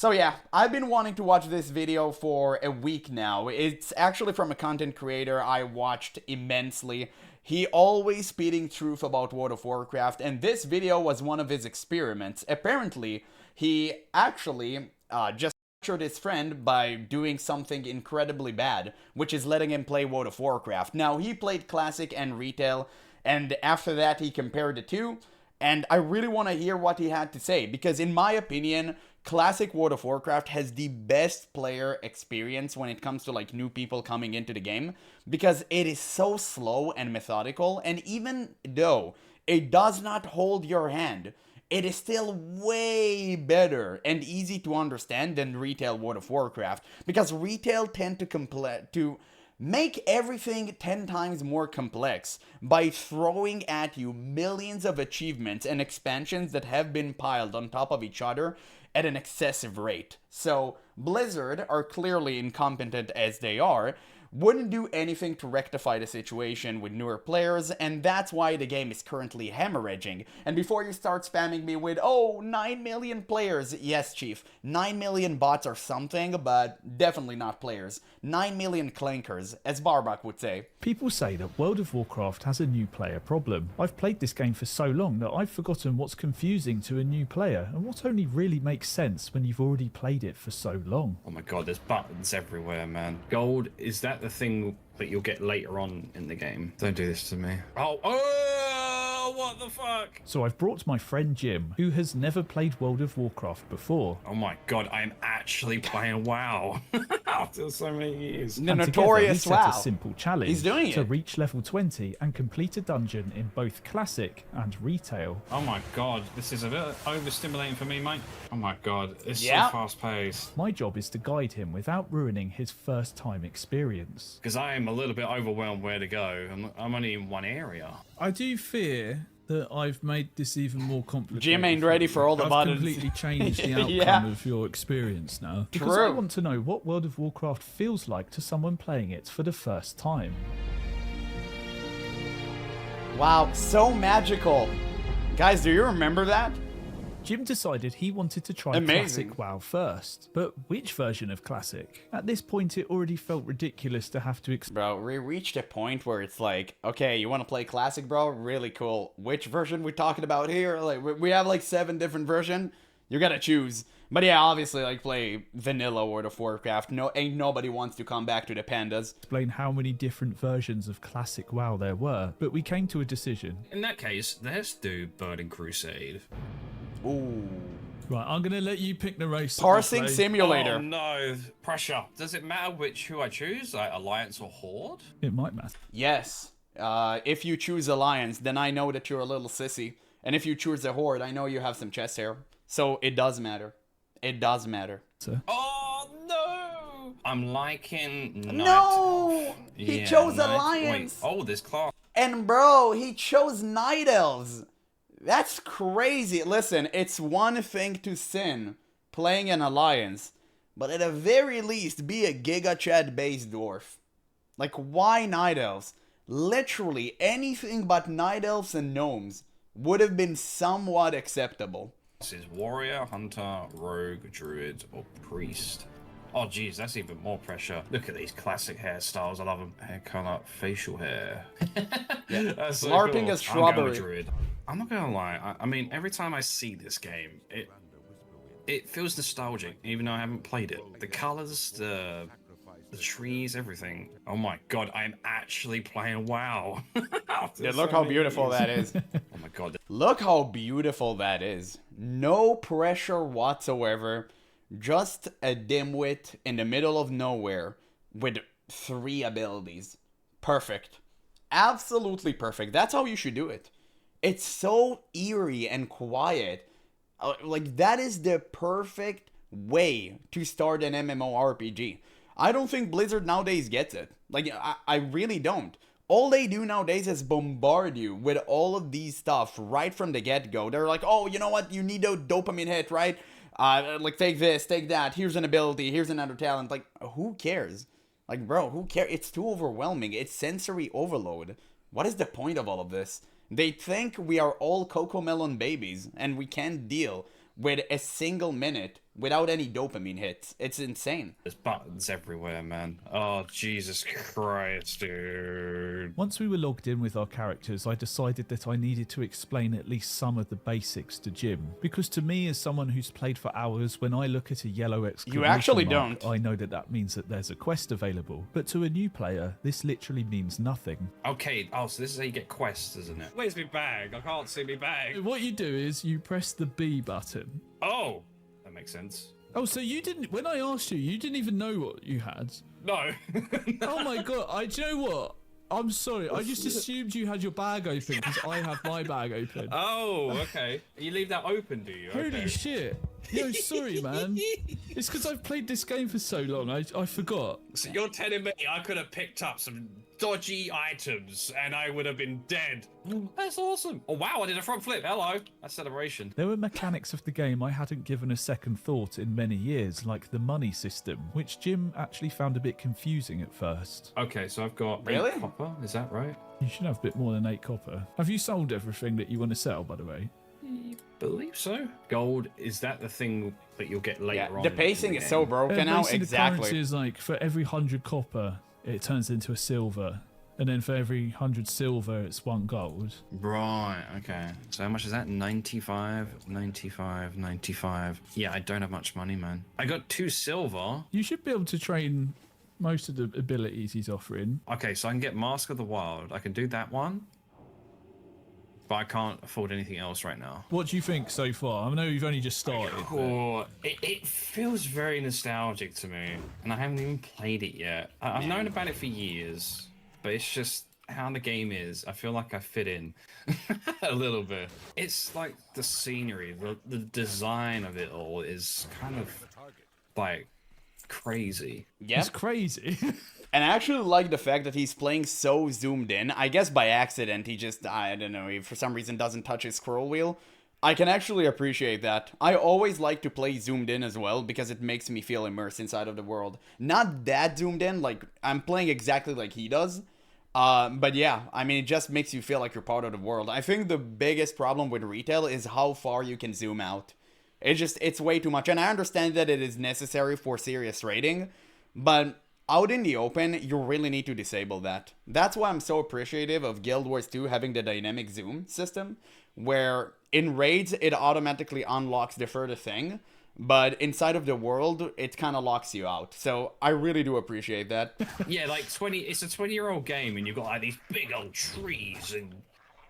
So yeah, I've been wanting to watch this video for a week now. It's actually from a content creator I watched immensely. He always speeding truth about World of Warcraft, and this video was one of his experiments. Apparently, he actually just captured his friend by doing something incredibly bad, which is letting him play World of Warcraft. Now, he played Classic and Retail, and after that he compared the two, and I really want to hear what he had to say, because in my opinion, Classic World of Warcraft has the best player experience when it comes to like new people coming into the game, because it is so slow and methodical, and even though it does not hold your hand, it is still way better and easy to understand than Retail World of Warcraft, because Retail tend to make everything 10 times more complex by throwing at you millions of achievements and expansions that have been piled on top of each other at an excessive rate. So Blizzard, are clearly incompetent as they are, wouldn't do anything to rectify the situation with newer players, and that's why the game is currently hemorrhaging. And before you start spamming me with, oh, 9 million players, yes, Chief, 9 million bots are something, but definitely not players. 9 million clankers, as Barbak would say. People say that World of Warcraft has a new player problem. I've played this game for so long that I've forgotten what's confusing to a new player, and what only really makes sense when you've already played it for so long. Oh my god, there's buttons everywhere, man. Gold, is that the thing that you'll get later on in the game? Don't do this to me. Oh, what the fuck? So I've brought my friend Jim, who has never played World of Warcraft before. Oh my god, I'm actually playing WoW after so many years. The And notorious together, we WoW. set a simple challenge He's doing to it. reach level 20 and complete a dungeon in both Classic and Retail. Oh my god, this is a bit overstimulating for me, mate. Oh my god, it's Yeah. so fast paced. My job is to guide him without ruining his first time experience. Because I am a little bit overwhelmed where to go. I'm only in one area. I do fear that I've made this even more complicated. Jim ain't ready for all the I've buttons. completely changed the outcome Yeah. of your experience now. Because I True. want to know what World of Warcraft feels like to someone playing it for the first time. Wow, so magical. Guys, do you remember that? Jim decided he wanted to try Amazing. Classic WoW first. But which version of Classic? At this point, it already felt ridiculous to have to Bro, we reached a point where it's like, okay, you want to play Classic, bro? Really cool. Which version we talking about here? Like, we have like 7 different versions. You gotta choose. But yeah, obviously, like, play vanilla World of Warcraft. Ain't nobody wants to come back to the pandas. explain how many different versions of Classic WoW there were. But we came to a decision. In that case, let's do Burning Crusade. Ooh. Right, I'm going to let you pick the race. that we Parsing play. Simulator. Oh no, pressure. Does it matter who I choose? Like Alliance or Horde? It might matter. Yes. If you choose Alliance, then I know that you're a little sissy. And if you choose the Horde, I know you have some chest hair. So it does matter. It does matter. Oh no! I'm liking Night No! Elf. He Yeah, chose Night- Alliance. Wait, oh, there's class. And bro, he chose Night Elves. That's crazy. Listen, it's one thing to sin playing an Alliance, but at the very least, be a Giga Chad based dwarf. Like, why Night Elves? Literally anything but Night Elves and Gnomes would have been somewhat acceptable. This is Warrior, Hunter, Rogue, Druid, or Priest. Oh geez, that's even more pressure. Look at these classic hairstyles. I love them. Hair color, facial hair. That's so LARPing cool. as I'm going shrubbery. with Druid. I'm not gonna lie. I mean, every time I see this game, it feels nostalgic, even though I haven't played it. The colors, the trees, everything. Oh my god, I'm actually playing WoW. Yeah, look how beautiful that is. Oh my god. Look how beautiful that is. No pressure whatsoever. Just a dimwit in the middle of nowhere with 3 abilities. Perfect. Absolutely perfect. That's how you should do it. It's so eerie and quiet. Like, that is the perfect way to start an MMORPG. I don't think Blizzard nowadays gets it. Like, I really don't. All they do nowadays is bombard you with all of these stuff right from the get-go. They're like, oh, you know what? You need a dopamine hit, right? Like, take this, take that. Here's an ability. Here's another talent. Like, who cares? Like, bro, who cares? It's too overwhelming. It's sensory overload. What is the point of all of this? They think we are all Cocomelon babies, and we can't deal with a single minute without any dopamine hits. It's insane. There's buttons everywhere, man. Oh, Jesus Christ, dude. Once we were logged in with our characters, I decided that I needed to explain at least some of the basics to Jim. Because to me, as someone who's played for hours, when I look at a yellow exclamation actually mark, don't. I know that that means that there's a quest available. But to a new player, this literally means nothing. Okay, oh, so this is how you get quests, isn't it? Where's my bag? I can't see my bag. What you do is you press the B button. Oh, that makes sense. Oh, so you didn't, when I asked you, you didn't even know what you had. No. Oh my God, do you know what? I'm sorry, I just assumed you had your bag open because I have my bag open. Oh, okay. You leave that open, do you? Holy Okay. shit. Yo, sorry, man. It's because I've played this game for so long, I forgot. So you're telling me I could have picked up some dodgy items and I would have been dead? That's awesome. Oh, wow, I did a front flip. Hello. That's celebration. There were mechanics of the game I hadn't given a second thought in many years, like the money system, which Jim actually found a bit confusing at first. Okay, so I've got Really? 8 copper. Is that right? You should have a bit more than 8 copper. Have you sold everything that you want to sell, by the way? Believe so. Gold, is that the thing that you'll get later Yeah, on? the in pacing is so game? broken now. Basically, the currency Exactly. is like for every 100 copper, it turns into a silver. And then for every 100 silver, it's 1 gold. Right, okay. So how much is that? 95, 95, 95. Yeah, I don't have much money, man. I got 2 silver. You should be able to train most of the abilities he's offering. Okay, so I can get Mask of the Wild. I can do that one. But I can't afford anything else right now. What do you think so far? I know you've only just started. but- Oh, it feels very nostalgic to me. And I haven't even played it yet. I've known about it for years. But it's just how the game is. I feel like I fit in a little bit. It's like the scenery, the design of it all is kind of like crazy. Yeah. It's crazy. And I actually like the fact that he's playing so zoomed in. I guess by accident he just, I don't know, he for some reason doesn't touch his scroll wheel. I can actually appreciate that. I always like to play zoomed in as well because it makes me feel immersed inside of the world. Not that zoomed in, like I'm playing exactly like he does. But yeah, I mean, it just makes you feel like you're part of the world. I think the biggest problem with retail is how far you can zoom out. It's way too much. And I understand that it is necessary for serious raiding, but out in the open, you really need to disable that. That's why I'm so appreciative of Guild Wars 2 having the dynamic zoom system, where in raids, it automatically unlocks the further thing, but inside of the world, it kind of locks you out. So I really do appreciate that. Yeah, like it's a 20-year-old game and you've got like these big old trees and,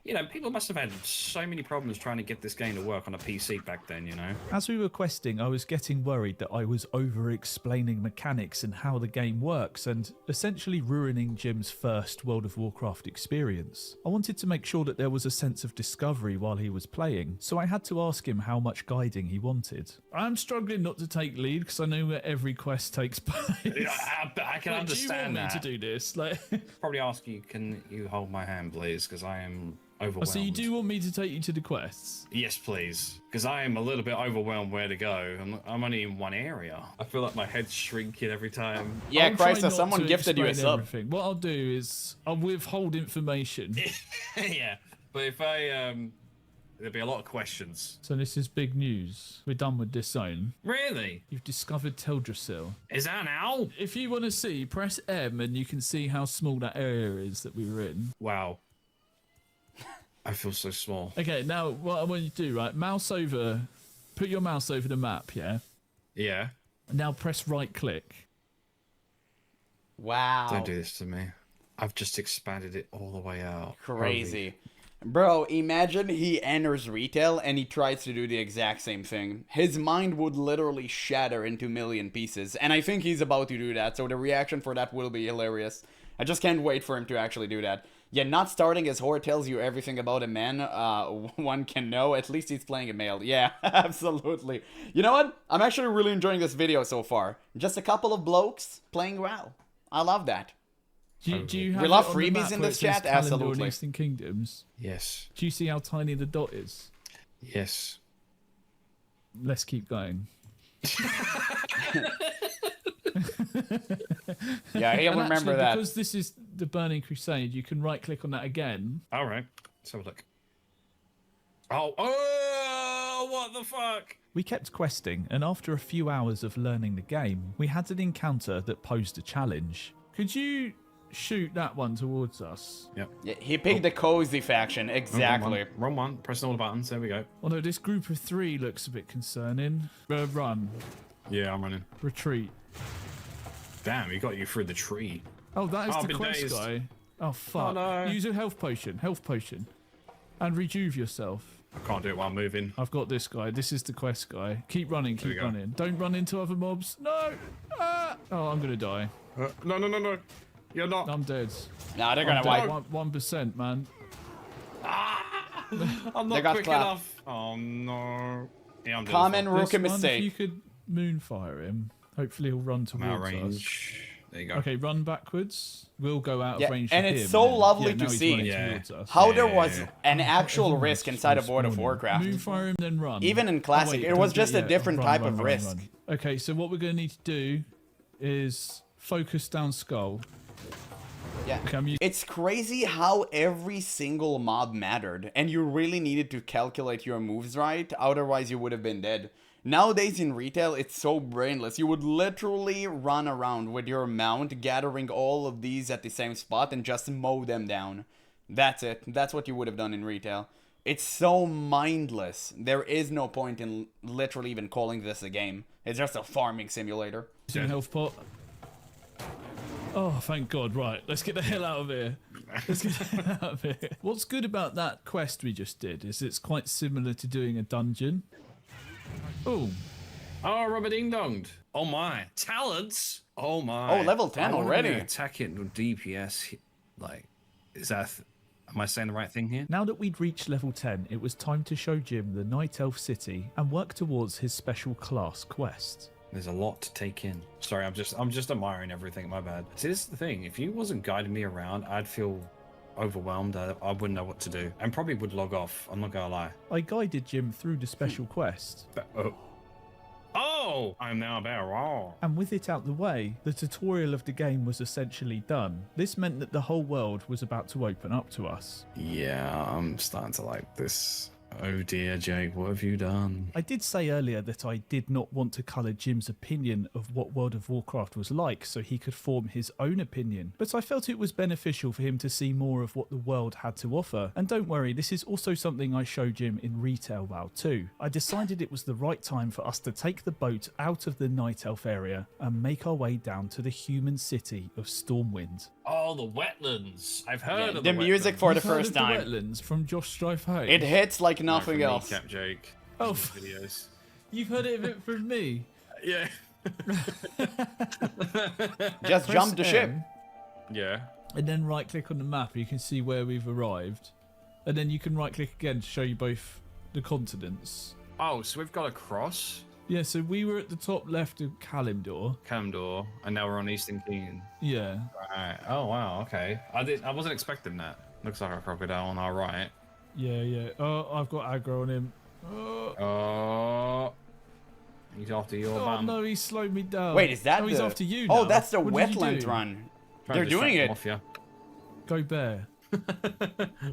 you know, people must have had so many problems trying to get this game to work on a PC back then, you know? As we were questing, I was getting worried that I was over-explaining mechanics and how the game works and essentially ruining Jim's first World of Warcraft experience. I wanted to make sure that there was a sense of discovery while he was playing, so I had to ask him how much guiding he wanted. I'm struggling not to take lead because I know where every quest takes place. Yeah, I can Like, do you want understand me that. to do this? Like, Probably ask you, can you hold my hand, please? Because I am overwhelmed. so you do want me to take you to the quests? Yes, please. Because I am a little bit overwhelmed where to go. I'm only in one area. I feel like my head's shrinking every time. Yeah, I'll try Christ, not someone to gifted you a explain sub. everything. What I'll do is I'll withhold information. Yeah, but if I there'll be a lot of questions. So this is big news. We're done with this zone. Really? You've discovered Teldrassil. Is that now? If you want to see, press M and you can see how small that area is that we were in. Wow. I feel so small. Okay, now what I want you to do, right? Mouse over, put your mouse over the map, yeah? Yeah. And now press right click. Wow. Don't do this to me. I've just expanded it all the way out. Crazy. Bro, imagine he enters retail and he tries to do the exact same thing. His mind would literally shatter into a million pieces. And I think he's about to do that, so the reaction for that will be hilarious. I just can't wait for him to actually do that. Yeah, not starting as whore tells you everything about a man one can know. At least he's playing a male. Yeah, absolutely. You know what? I'm actually really enjoying this video so far. Just a couple of blokes playing WoW. I love that. Do you have We love it on the freebies map in where this it says chat? Calendar and Absolutely. Eastern Kingdoms? Yes. Do you see how tiny the dot is? Yes. Let's keep going. Yeah, he'll And remember actually, that. because this is the Burning Crusade, you can right click on that again. All right. Let's have a look. Oh, what the fuck? We kept questing, and after a few hours of learning the game, we had an encounter that posed a challenge. Could you shoot that one towards us? Yep. Yeah, he picked the cozy faction, exactly. Wrong one. Pressing all the buttons. There we go. Oh no, this group of 3 looks a bit concerning. Run. Yeah, I'm running. Retreat. Damn, he got you through the tree. Oh, that is Oh, I've the been quest dazed. guy. Oh fuck. Oh, no. Use a health potion. And rejuve yourself. I can't do it while moving. I've got this guy. This is the quest guy. Keep running, There we keep go. running. Don't run into other mobs. No! Ah! Oh, I'm gonna die. No. You're not. I'm dead. Nah, they're gonna wipe. 1%, man. I'm They not got quick clapped. enough. Oh no. Yeah, I'm dead. Common as well. rookie This one, if you mistake. could moonfire him, hopefully he'll run I'm out of towards us. range. There you go. Okay, run backwards. We'll go out Yeah, of range and for it's him, so then- lovely yeah, to now he's see. running Yeah. towards us. How Yeah, there yeah, was yeah. an actual Everyone's risk inside of World of respawning. Warcraft. Moonfire him, then run. Even in Oh, Classic, wait, it was don't do just a yet. different Run, type run, of run, risk. run. Okay, so what we're going to need to do is focus down Skull. Yeah. Okay, I'm using It's crazy how every single mob mattered, and you really needed to calculate your moves right, otherwise you would have been dead. Nowadays in retail, it's so brainless. You would literally run around with your mount, gathering all of these at the same spot and just mow them down. That's it. That's what you would have done in retail. It's so mindless. There is no point in literally even calling this a game. It's just a farming simulator. health pot. Oh, thank God. Right, let's get the hell out of here. Let's get the hell out of here. What's good about that quest we just did is it's quite similar to doing a dungeon. Oh, Oh, rubber ding donged. Oh my. Talents? Oh my. Oh, level 10 I wanna already. be Attack it with DPS. Like, is that. Am I saying the right thing here? Now that we'd reached level 10, it was time to show Jim the Night Elf City and work towards his special class quest. There's a lot to take in. Sorry, I'm just admiring everything. My bad. See, this is the thing. If you wasn't guiding me around, I'd feel overwhelmed. I wouldn't know what to do, and probably would log off. I'm not gonna lie. I guided Jim through the special quest, But, oh, I'm now a bear. Wow. and with it out the way, the tutorial of the game was essentially done. This meant that the whole world was about to open up to us. Yeah, I'm starting to like this. Oh dear, Jake, what have you done? I did say earlier that I did not want to colour Jim's opinion of what World of Warcraft was like so he could form his own opinion, but I felt it was beneficial for him to see more of what the world had to offer. And don't worry, this is also something I showed Jim in Retail WoW too. I decided it was the right time for us to take the boat out of the Night Elf area and make our way down to the human city of Stormwind. Oh, the wetlands. I've heard Yeah, of the music for the You've heard first of the time. Wetlands from Josh Strife Hay. It hits like nothing else. Cap Jake. Oh, Videos. you've heard of it from me. Yeah. Just jump the Press ship. M, Yeah. and then right click on the map. You can see where we've arrived, and then you can right click again to show you both the continents. Oh, so we've got a cross, Yeah, so we were at the top left of Kalimdor. Camdor, and now we're on Eastern Keen. Yeah. Right. Oh wow. Okay. I wasn't expecting that. Looks like a crocodile on our right. Yeah. Oh, I've got aggro on him. Oh, Oh. He's after your bum. no, he slowed me down. Wait, is that Oh, he's the... after you Oh, now. that's the What did you wetland do? run. Trying They're to doing distract it. him off you. Go bear.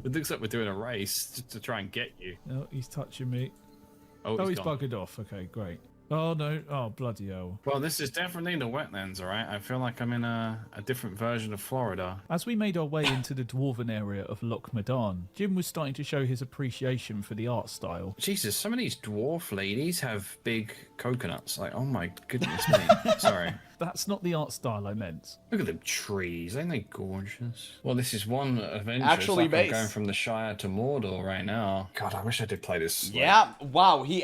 It looks like we're doing a race to try and get you. No, he's touching me. Oh, Oh, he's he's gone. buggered off. Okay, great. Oh, no. Oh, bloody hell. Well, this is definitely the wetlands, all right? I feel like I'm in a different version of Florida. As we made our way into the dwarven area of Loch Madan, Jim was starting to show his appreciation for the art style. Jesus, some of these dwarf ladies have big coconuts. Like, oh my goodness me. Sorry. That's not the art style I meant. Look at them trees. Ain't they gorgeous? Well, this is one adventure. Actually it's like based. I'm going from the Shire to Mordor right now. God, I wish I did play this. like, Yeah, wow, he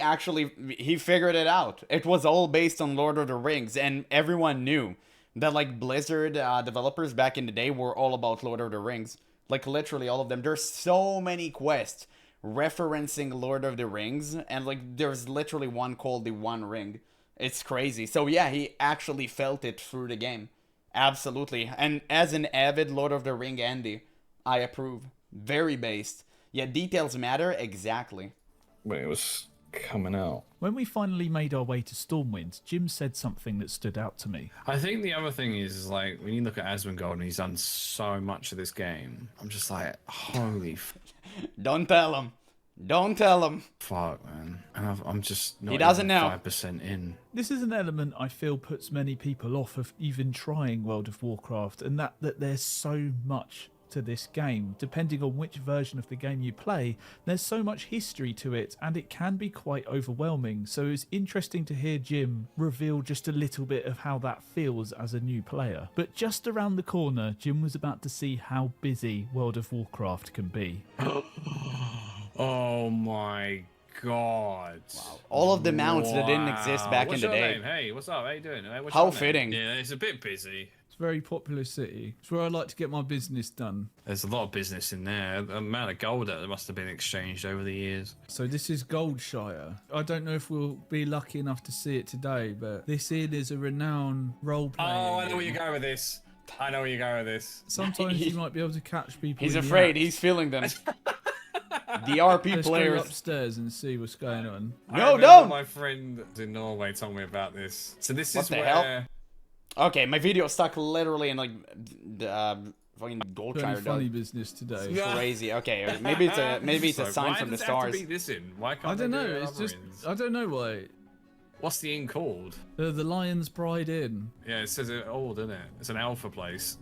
figured it out. It was all based on Lord of the Rings, and everyone knew that, like, Blizzard developers back in the day were all about Lord of the Rings. Like, literally all of them. There's so many quests referencing Lord of the Rings, and, like, there's literally one called the One Ring. It's crazy. So, yeah, he actually felt it through the game. Absolutely. And as an avid Lord of the Ring Andy, I approve. Very based. Yeah, details matter, exactly. When it was coming out. When we finally made our way to Stormwind, Jim said something that stood out to me. I think the other thing is like, when you look at Asmongold and he's done so much of this game, I'm just like, holy Don't tell him. Don't tell him. Fuck, man. And I'm just not He doesn't even know. 5% in. This is an element I feel puts many people off of even trying World of Warcraft, and that there's so much to this game. Depending on which version of the game you play, there's so much history to it, and it can be quite overwhelming. So it's interesting to hear Jim reveal just a little bit of how that feels as a new player. But just around the corner, Jim was about to see how busy World of Warcraft can be. Oh my god. Wow. All of the mounts that didn't exist back What's in the your day. name? Hey, what's up? How you doing? Hey, what's How your name? fitting. Yeah, it's a bit busy. It's a very popular city. It's where I like to get my business done. There's a lot of business in there. The amount of gold that must have been exchanged over the years. So this is Goldshire. I don't know if we'll be lucky enough to see it today, but this inn is a renowned role-playing. Oh, I know where you're going with this. I know where you're going with this. Sometimes you might be able to catch people. He's in the afraid. act. He's feeling them. The RP Let's go players. upstairs and see what's going on. I No, remember don't. My friend in Norway told me about this. So this What is the where. hell? Okay, my video stuck literally in like fucking Very Goldshire. funny business today. Yeah. Crazy. Okay, maybe it's a sign why from the does it have stars. to be this in? Why can't I don't they know. do It's other just inns? I don't know why. What's the inn called? The Lion's Pride Inn. Yeah, it says it all, doesn't it? It's an alpha place.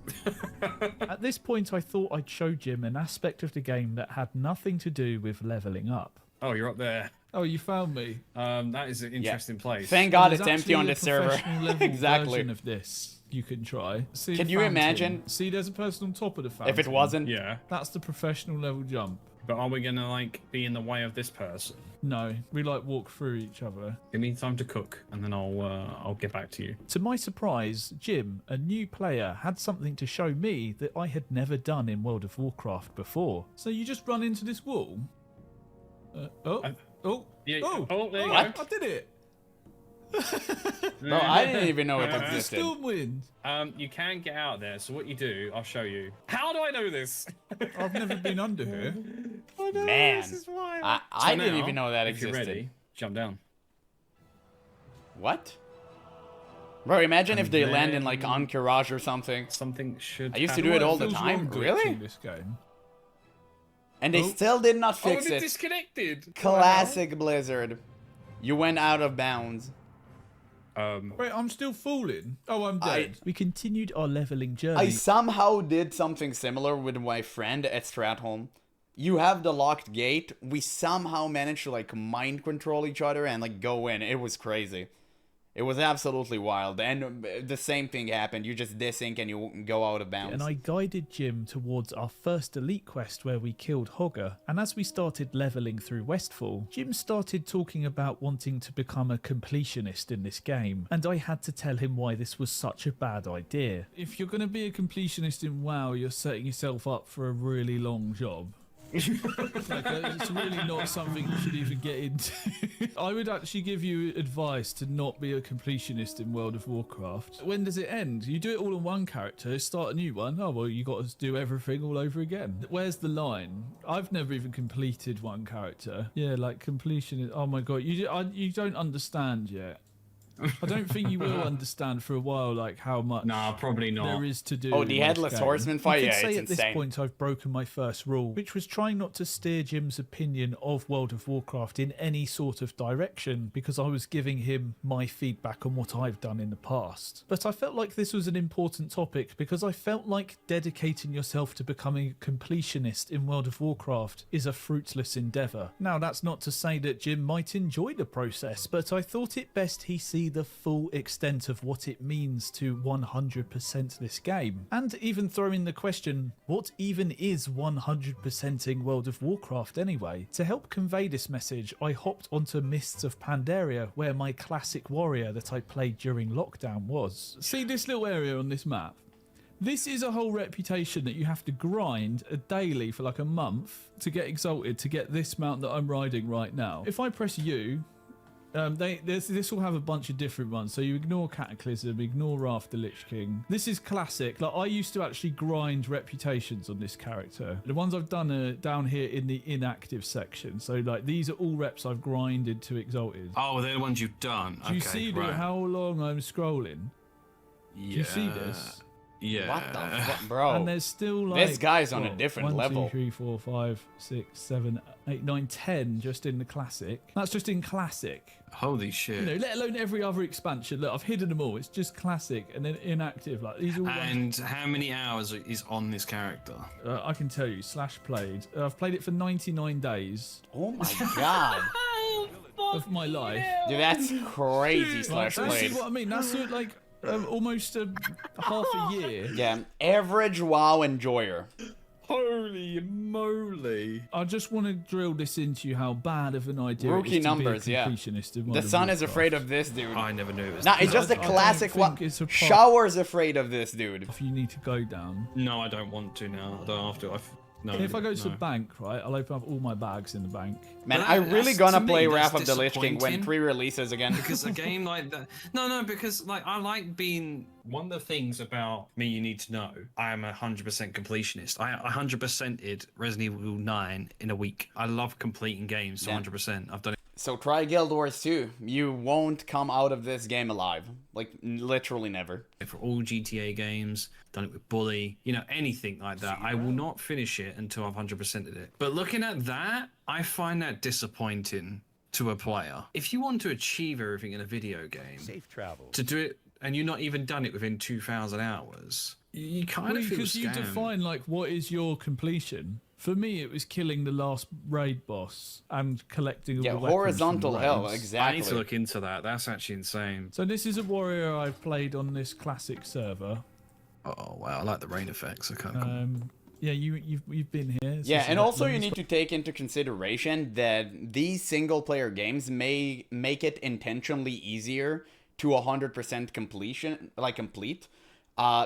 At this point, I thought I'd show Jim an aspect of the game that had nothing to do with leveling up. Oh, you're up there. Oh, you found me. That is an interesting place. Thank God There's it's empty actually on a the server. professional level Exactly. version of this you can try. See Can the you fountain? imagine? See, there's a person on top of the fountain. If it wasn't, Yeah, That's the professional level jump. but are we gonna like be in the way of this person? No, we like walk through each other. Give me time to cook, and then I'll get back to you. To my surprise, Jim, a new player, had something to show me that I had never done in World of Warcraft before. So you just run into this wall? Yeah. Oh, There you What? go. I did it! bro, I didn't even know it The existed. Stormwind! You can get out there. So what you do, I'll show you. How do I know this? I've never been under here. Oh no, Man, this is why. I So didn't now, even know that if existed. you're ready, jump down. What? Bro, imagine if And they land in then- like Encourage or something. Something should. I used to happen. do it all the Feels time. wrong glitching Really? This game. And they Oh. still did not Oh, fix it it. disconnected. Classic Blizzard. You went out of bounds. Wait, I'm still falling. Oh, I'm dead. We continued our leveling journey. I somehow did something similar with my friend at Stratholme. You have the locked gate. We somehow managed to like mind control each other and like go in. It was crazy. It was absolutely wild. And the same thing happened. You just desync and you go out of bounds. And I guided Jim towards our first elite quest where we killed Hogger. And as we started leveling through Westfall, Jim started talking about wanting to become a completionist in this game. And I had to tell him why this was such a bad idea. If you're going to be a completionist in WoW, you're setting yourself up for a really long job. It's really not something you should even get into. I would actually give you advice to not be a completionist in World of Warcraft. When does it end? You do it all on one character, start a new one. Oh, well, you got to do everything all over again. Where's the line? I've never even completed one character. Yeah, like completion is... Oh my god, you don't understand yet. I don't think you will understand for a while, like how much Nah, probably not. there is to do. Oh, in the this Headless game. Horseman fight? You could Yeah, say it's at this insane. point I've broken my first rule, which was trying not to steer Jim's opinion of World of Warcraft in any sort of direction, because I was giving him my feedback on what I've done in the past. But I felt like this was an important topic because I felt like dedicating yourself to becoming a completionist in World of Warcraft is a fruitless endeavour. Now, that's not to say that Jim might enjoy the process, but I thought it best he see the full extent of what it means to 100% this game. And even throw in the question, what even is 100%ing World of Warcraft anyway? To help convey this message, I hopped onto Mists of Pandaria, where my classic warrior that I played during lockdown was. See this little area on this map? This is a whole reputation that you have to grind daily for like a month to get exalted, to get this mount that I'm riding right now. If I press U, this will have a bunch of different ones. So you ignore Cataclysm, ignore Wrath the Lich King. This is classic. Like I used to actually grind reputations on this character. The ones I've done are down here in the inactive section. So like these are all reps I've grinded to exalted. Oh, they're the ones you've done. Do you see how long I'm scrolling? Yeah. Do you see this? Yeah. What the fuck, bro? And there's still like This guy's on a what, different 1, level. 2, 3, 4, 5, 6, 7, 8, 9, 10 just in the classic. That's just in classic. Holy shit. You know, let alone every other expansion. Look, I've hidden them all. It's just classic and then inactive. Like these are all. And how many hours is on this character? I can tell you, /played. I've played it for 99 days Oh my god. of my life. Dude, that's crazy Like, slash that's played. what I mean. That's like almost half a year. Yeah, average WoW enjoyer. Holy moly. I just want to drill this into you how bad of an idea Rookie it is numbers, to be a yeah. completionist in The Modern sun is Warcraft. afraid of this dude. I never knew it was. Nah, it's just a I don't classic think one. it's a part- Shower's afraid of this dude. If you need to go down. No, I don't want to now. I don't have to. No. If I go to no. the bank, right, I'll open up all my bags in the bank. Man, But I really that's- gonna to me, play that's Wrath of the Lich King when disappointing. pre-releases again. Because a game like that. No, because like I like being. One of the things about me you need to know, I am 100% completionist. I 100%ed Resident Evil 9 in a week. I love completing games to Yeah. 100%. I've done it So try Guild Wars 2. You won't come out of this game alive. Like, literally never. for all GTA games, done it with Bully, you know, anything like that. I will not finish it until I've 100%ed it. But looking at that, I find that disappointing to a player. If you want to achieve everything in a video game, Safe travel. to do it, and you're not even done it within 2,000 hours, you kind of feel Because you scammed. define like what is your completion. For me, it was killing the last raid boss and collecting all Yeah, the weapons from horizontal the hell, raids. I exactly. need to look into that. That's actually insane. So this is a warrior I've played on this classic server. Oh wow, I like the rain effects. Okay, cool. Yeah, you've been here. So Yeah, some and also you weapons. need to take into consideration that these single-player games may make it intentionally easier to 100% completion, like complete,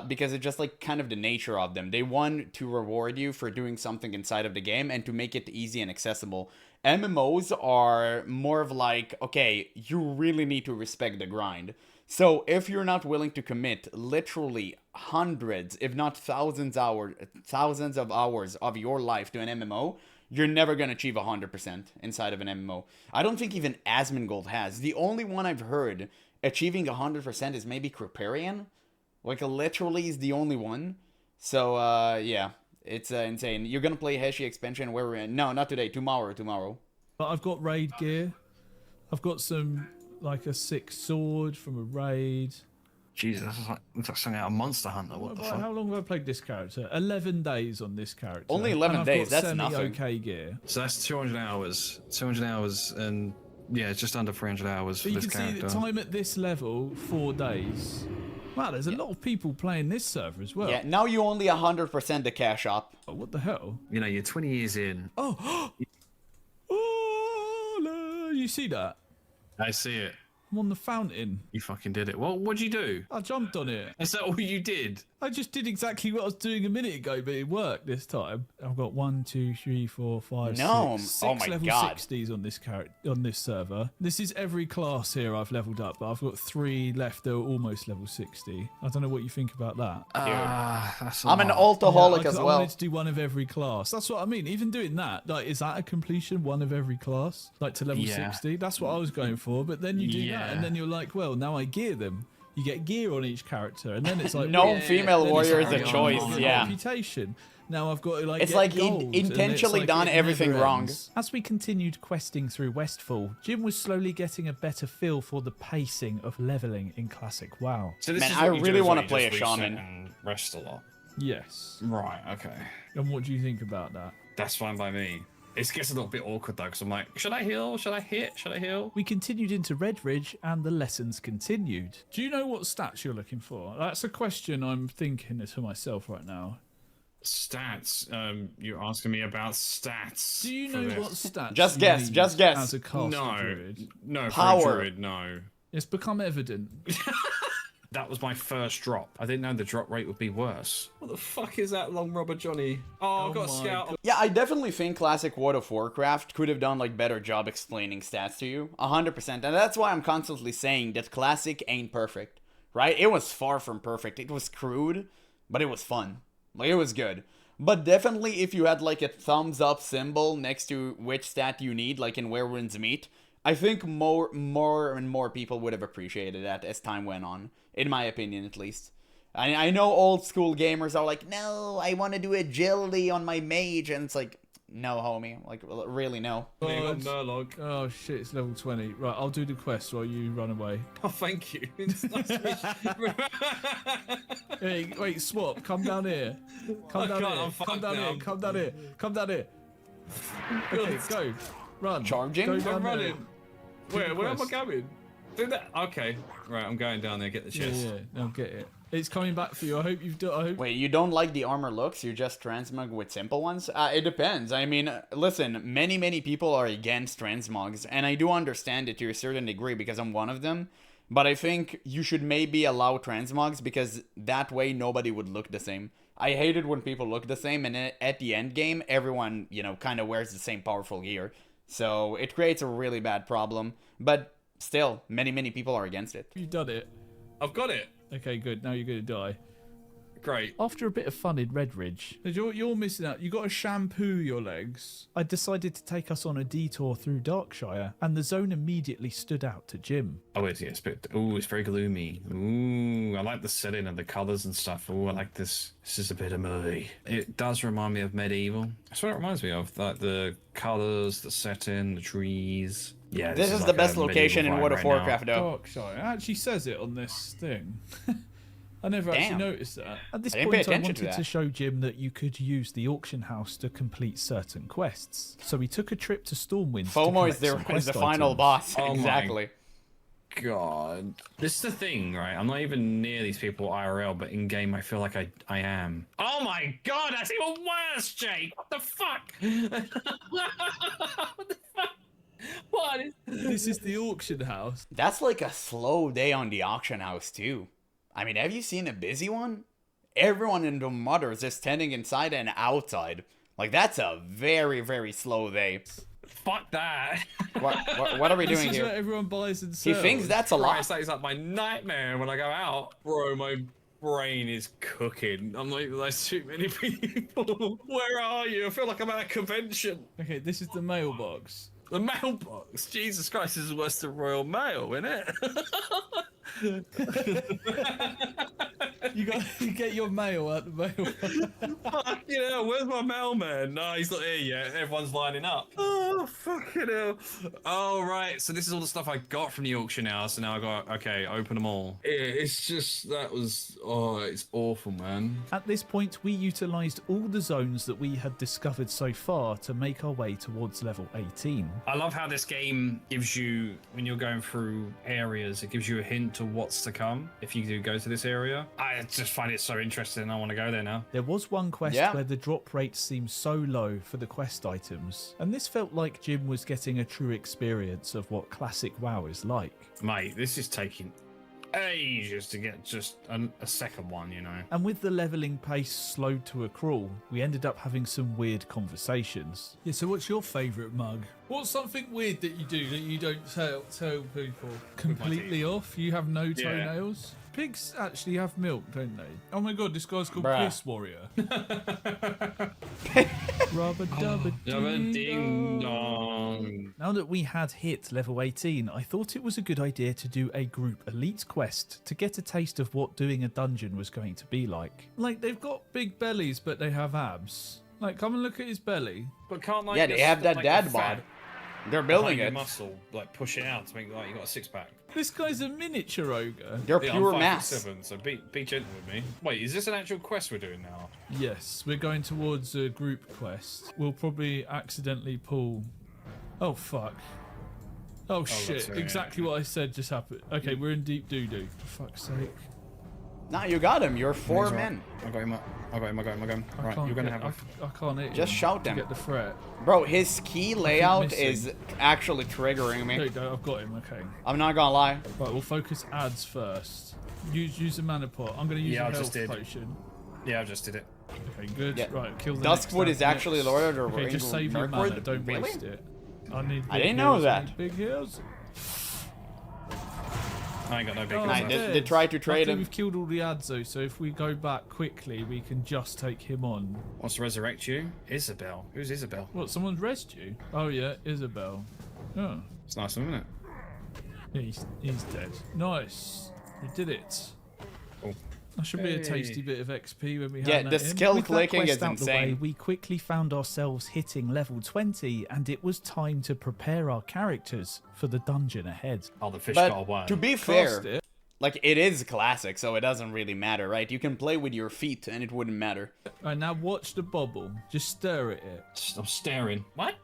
because it's just like kind of the nature of them. They want to reward you for doing something inside of the game and to make it easy and accessible. MMOs are more of like, okay, you really need to respect the grind. So if you're not willing to commit literally hundreds, if not thousands of hours of your life to an MMO, you're never going to achieve 100% inside of an MMO. I don't think even Asmongold has. The only one I've heard achieving 100% is maybe Kriparian. Like, literally is the only one. So, yeah, it's insane. You're going to play Heshi expansion where we're in. No, not today. Tomorrow. But I've got raid gear. I've got some like a sick sword from a raid. Jesus, that's like something out of Monster Hunter. What the fuck? How long have I played this character? 11 days on this character. Only 11 And I've days, got that's nothing. okay gear. So that's 200 hours. 200 hours, and yeah, it's just under 300 hours for But you this can see character. the time at this level, 4 days. Wow, there's a lot of people playing this server as well. Yeah, now you only 100% the cash up. Oh, what the hell? You know, you're 20 years in. Oh, oh no, you see that? I see it. I'm on the fountain. You fucking did it. Well, what'd you do? I jumped on it. Is that all you did? I just did exactly what I was doing a minute ago, but it worked this time. I've got 1, 2, 3, 4, 5, No, 6 oh my level God. 60s on this server. This is every class here I've leveled up, but I've got 3 left that are almost level 60. I don't know what you think about that. That's I'm an lot. altaholic Yeah, as I well. wanted to do one of every class. That's what I mean. Even doing that, like, is that a completion? One of every class, like to level Yeah. 60. That's what I was going for. But then you do that, Yeah. and then you're like, well, now I gear them. You get gear on each character, and then it's like No well, female then it's warrior is like, a oh, choice, I've got yeah. Reputation. Now I've got to like. It's get like he gold, and it's intentionally like done it everything never wrong. ends. As we continued questing through Westfall, Jim was slowly getting a better feel for the pacing of leveling in classic WoW. So this Man, is I what you do really is wanna you play just a reset shaman. and rest a lot. Yes. Right. Okay. And what do you think about that? That's fine by me. It gets a little bit awkward though, because I'm like, should I heal? Should I hit? Should I heal? We continued into Redridge and the lessons continued. Do you know what stats you're looking for? That's a question I'm thinking to myself right now. Stats. You're asking me about stats. Do you for know this. what stats Just you guess, need just guess. as a caster No, druid? no, Power. for a druid, no. It's become evident. That was my first drop. I didn't know the drop rate would be worse. What the fuck is that, long rubber Johnny? Oh, I've got a my scout. Yeah, I definitely think classic World of Warcraft could have done like better job explaining stats to you. 100%. And that's why I'm constantly saying that classic ain't perfect. Right? It was far from perfect. It was crude, but it was fun. Like, it was good. But definitely if you had like a thumbs up symbol next to which stat you need, like in Where Winds Meet, I think more and more people would have appreciated that as time went on. In my opinion, at least. I know old school gamers are like, no, I want to do agility on my mage, and it's like, no, homie. Like, really, no. Murloc. Oh shit, it's level 20. Right, I'll do the quest while you run away. Oh, thank you. It's nice to meet you. Hey, wait, swap. Come down here. Come down can't, here. I'm Come fucked down now. here. Come down here. Come down here. Okay, go. Run. Charging? Go I'm down there. running. Where am I quest. going? Do that. Okay. Right, I'm going down there. Get the chest. Yeah, I'll get it. It's coming back for you. I hope you've done. I hope. Wait, you don't like the armor looks? You just transmog with simple ones? It depends. I mean, listen, many people are against transmogs, and I do understand it to a certain degree because I'm one of them. But I think you should maybe allow transmogs because that way nobody would look the same. I hate it when people look the same, and at the end game, everyone, you know, kind of wears the same powerful gear. So it creates a really bad problem. But still, many people are against it. You've done it. I've got it. Okay, good. Now you're gonna die. Great. After a bit of fun in Redridge, you're missing out. You got to shampoo your legs. I decided to take us on a detour through Darkshire, and the zone immediately stood out to Jim. Oh, it's it's very gloomy. Ooh, I like the setting and the colours and stuff. Ooh, I like this. This is a bit of movie. It does remind me of Medieval. That's what it reminds me of. Like the colours, the setting, the trees. Yeah, This is like the a best location in medieval World vibe of right now. Warcraft, though. Darkshire. It actually says it on this thing. I never Damn. actually noticed that. At this I didn't pay point, I attention to wanted to that. show Jim that you could use the auction house to complete certain quests. So we took a trip to Stormwind. FOMO to is collect some the quest final items. boss. Oh my Exactly. God. This is the thing, right? I'm not even near these people IRL, but in game I feel like I am. Oh my God, that's even worse, Jake! What the fuck? What the fuck? What is... This is the auction house. That's like a slow day on the auction house, too. I mean, have you seen a busy one? Everyone in the mudders is standing inside and outside. Like, that's a very slow day. Fuck that. What are we doing This is where here? everyone buys and He sells. thinks that's a lot. Christ, that is like my nightmare when I go out. Bro, my brain is cooking. I'm like, there's too many people. Where are you? I feel like I'm at a convention. Okay, this is the mailbox. The mailbox. Jesus Christ, this is worse than Royal Mail, isn't it? You get your mail at the mailbox. Fucking hell, where's my mailman? No, he's not here yet. Everyone's lining up. Oh, fucking hell. Oh, right. So this is all the stuff I got from the auction house, and now I got, okay, open them all. Yeah, it's just, that was, oh, it's awful, man. At this point, we utilised all the zones that we had discovered so far to make our way towards level 18. I love how this game gives you, when you're going through areas, it gives you a hint to what's to come if you do go to this area. I just find it so interesting. I want to go there now. There was one quest Yeah. where the drop rate seemed so low for the quest items, and this felt like Jim was getting a true experience of what classic WoW is like. Mate, this is taking ages to get just a second one, you know. And with the leveling pace slowed to a crawl, we ended up having some weird conversations. Yeah, so what's your favourite mug? What's something weird that you do that you don't tell people? Completely off? You have no toenails? Pigs actually have milk, don't they? Oh my god, this guy's called Bruh. Piss Warrior. Rubber dubber Ding dong. Now that we had hit level 18, I thought it was a good idea to do a group elite quest to get a taste of what doing a dungeon was going to be like. Like, they've got big bellies, but they have abs. Like, come and look at his belly. But can't like Yeah, they have that dad bod. They're building your it. muscle, like push it out to make like you got a six pack. This guy's a miniature ogre. They're Yeah, pure I'm mass. 5'7", so be gentle with me. Wait, is this an actual quest we're doing now? Yes, we're going towards a group quest. We'll probably accidentally pull... Oh, fuck. Oh, shit. right. Exactly what I said just happened. Okay, we're in deep doo-doo. For fuck's sake. Nah, you got him. You're four men. I got him up. I got him. I Right, can't you're gonna get- have a... I can't hit Just him shout to them. get the threat. Bro, his key layout missing. is actually triggering There me. you go, I've got him, okay. I'm not gonna lie. Right, we'll focus ads first. Use the mana pot. I'm going to use Yeah, a I health just did. potion. Yeah, I just did it. Okay, good. Yeah. Right, kill the Duskwood next is actually next. Lord of the Okay, Rings. just save your Mirkwood? mana, don't Really? waste it. I need I big didn't know heals, that. need big heals. I ain't got no big Oh, guns Nah, left. they tried to trade Luckily, him. We've killed all the ads though, so if we go back quickly, we can just take him on. Wants to resurrect you? Isabel. Who's Isabel? What, someone's rest you? Oh yeah, Isabel. Oh, It's nice, isn't it? yeah, he's dead. Nice. We did it. Oh. That should be a tasty bit of XP when we Yeah, have that the in. skill With that clicking quest is out the way, insane. we quickly found ourselves hitting level 20, and it was time to prepare our characters for the dungeon ahead. Oh, the fish got But away. to be Cast fair, it. like, it is classic, so it doesn't really matter, right? You can play with your feet and it wouldn't matter. Right, now watch the bobble. Just stare at it. I'm staring. What?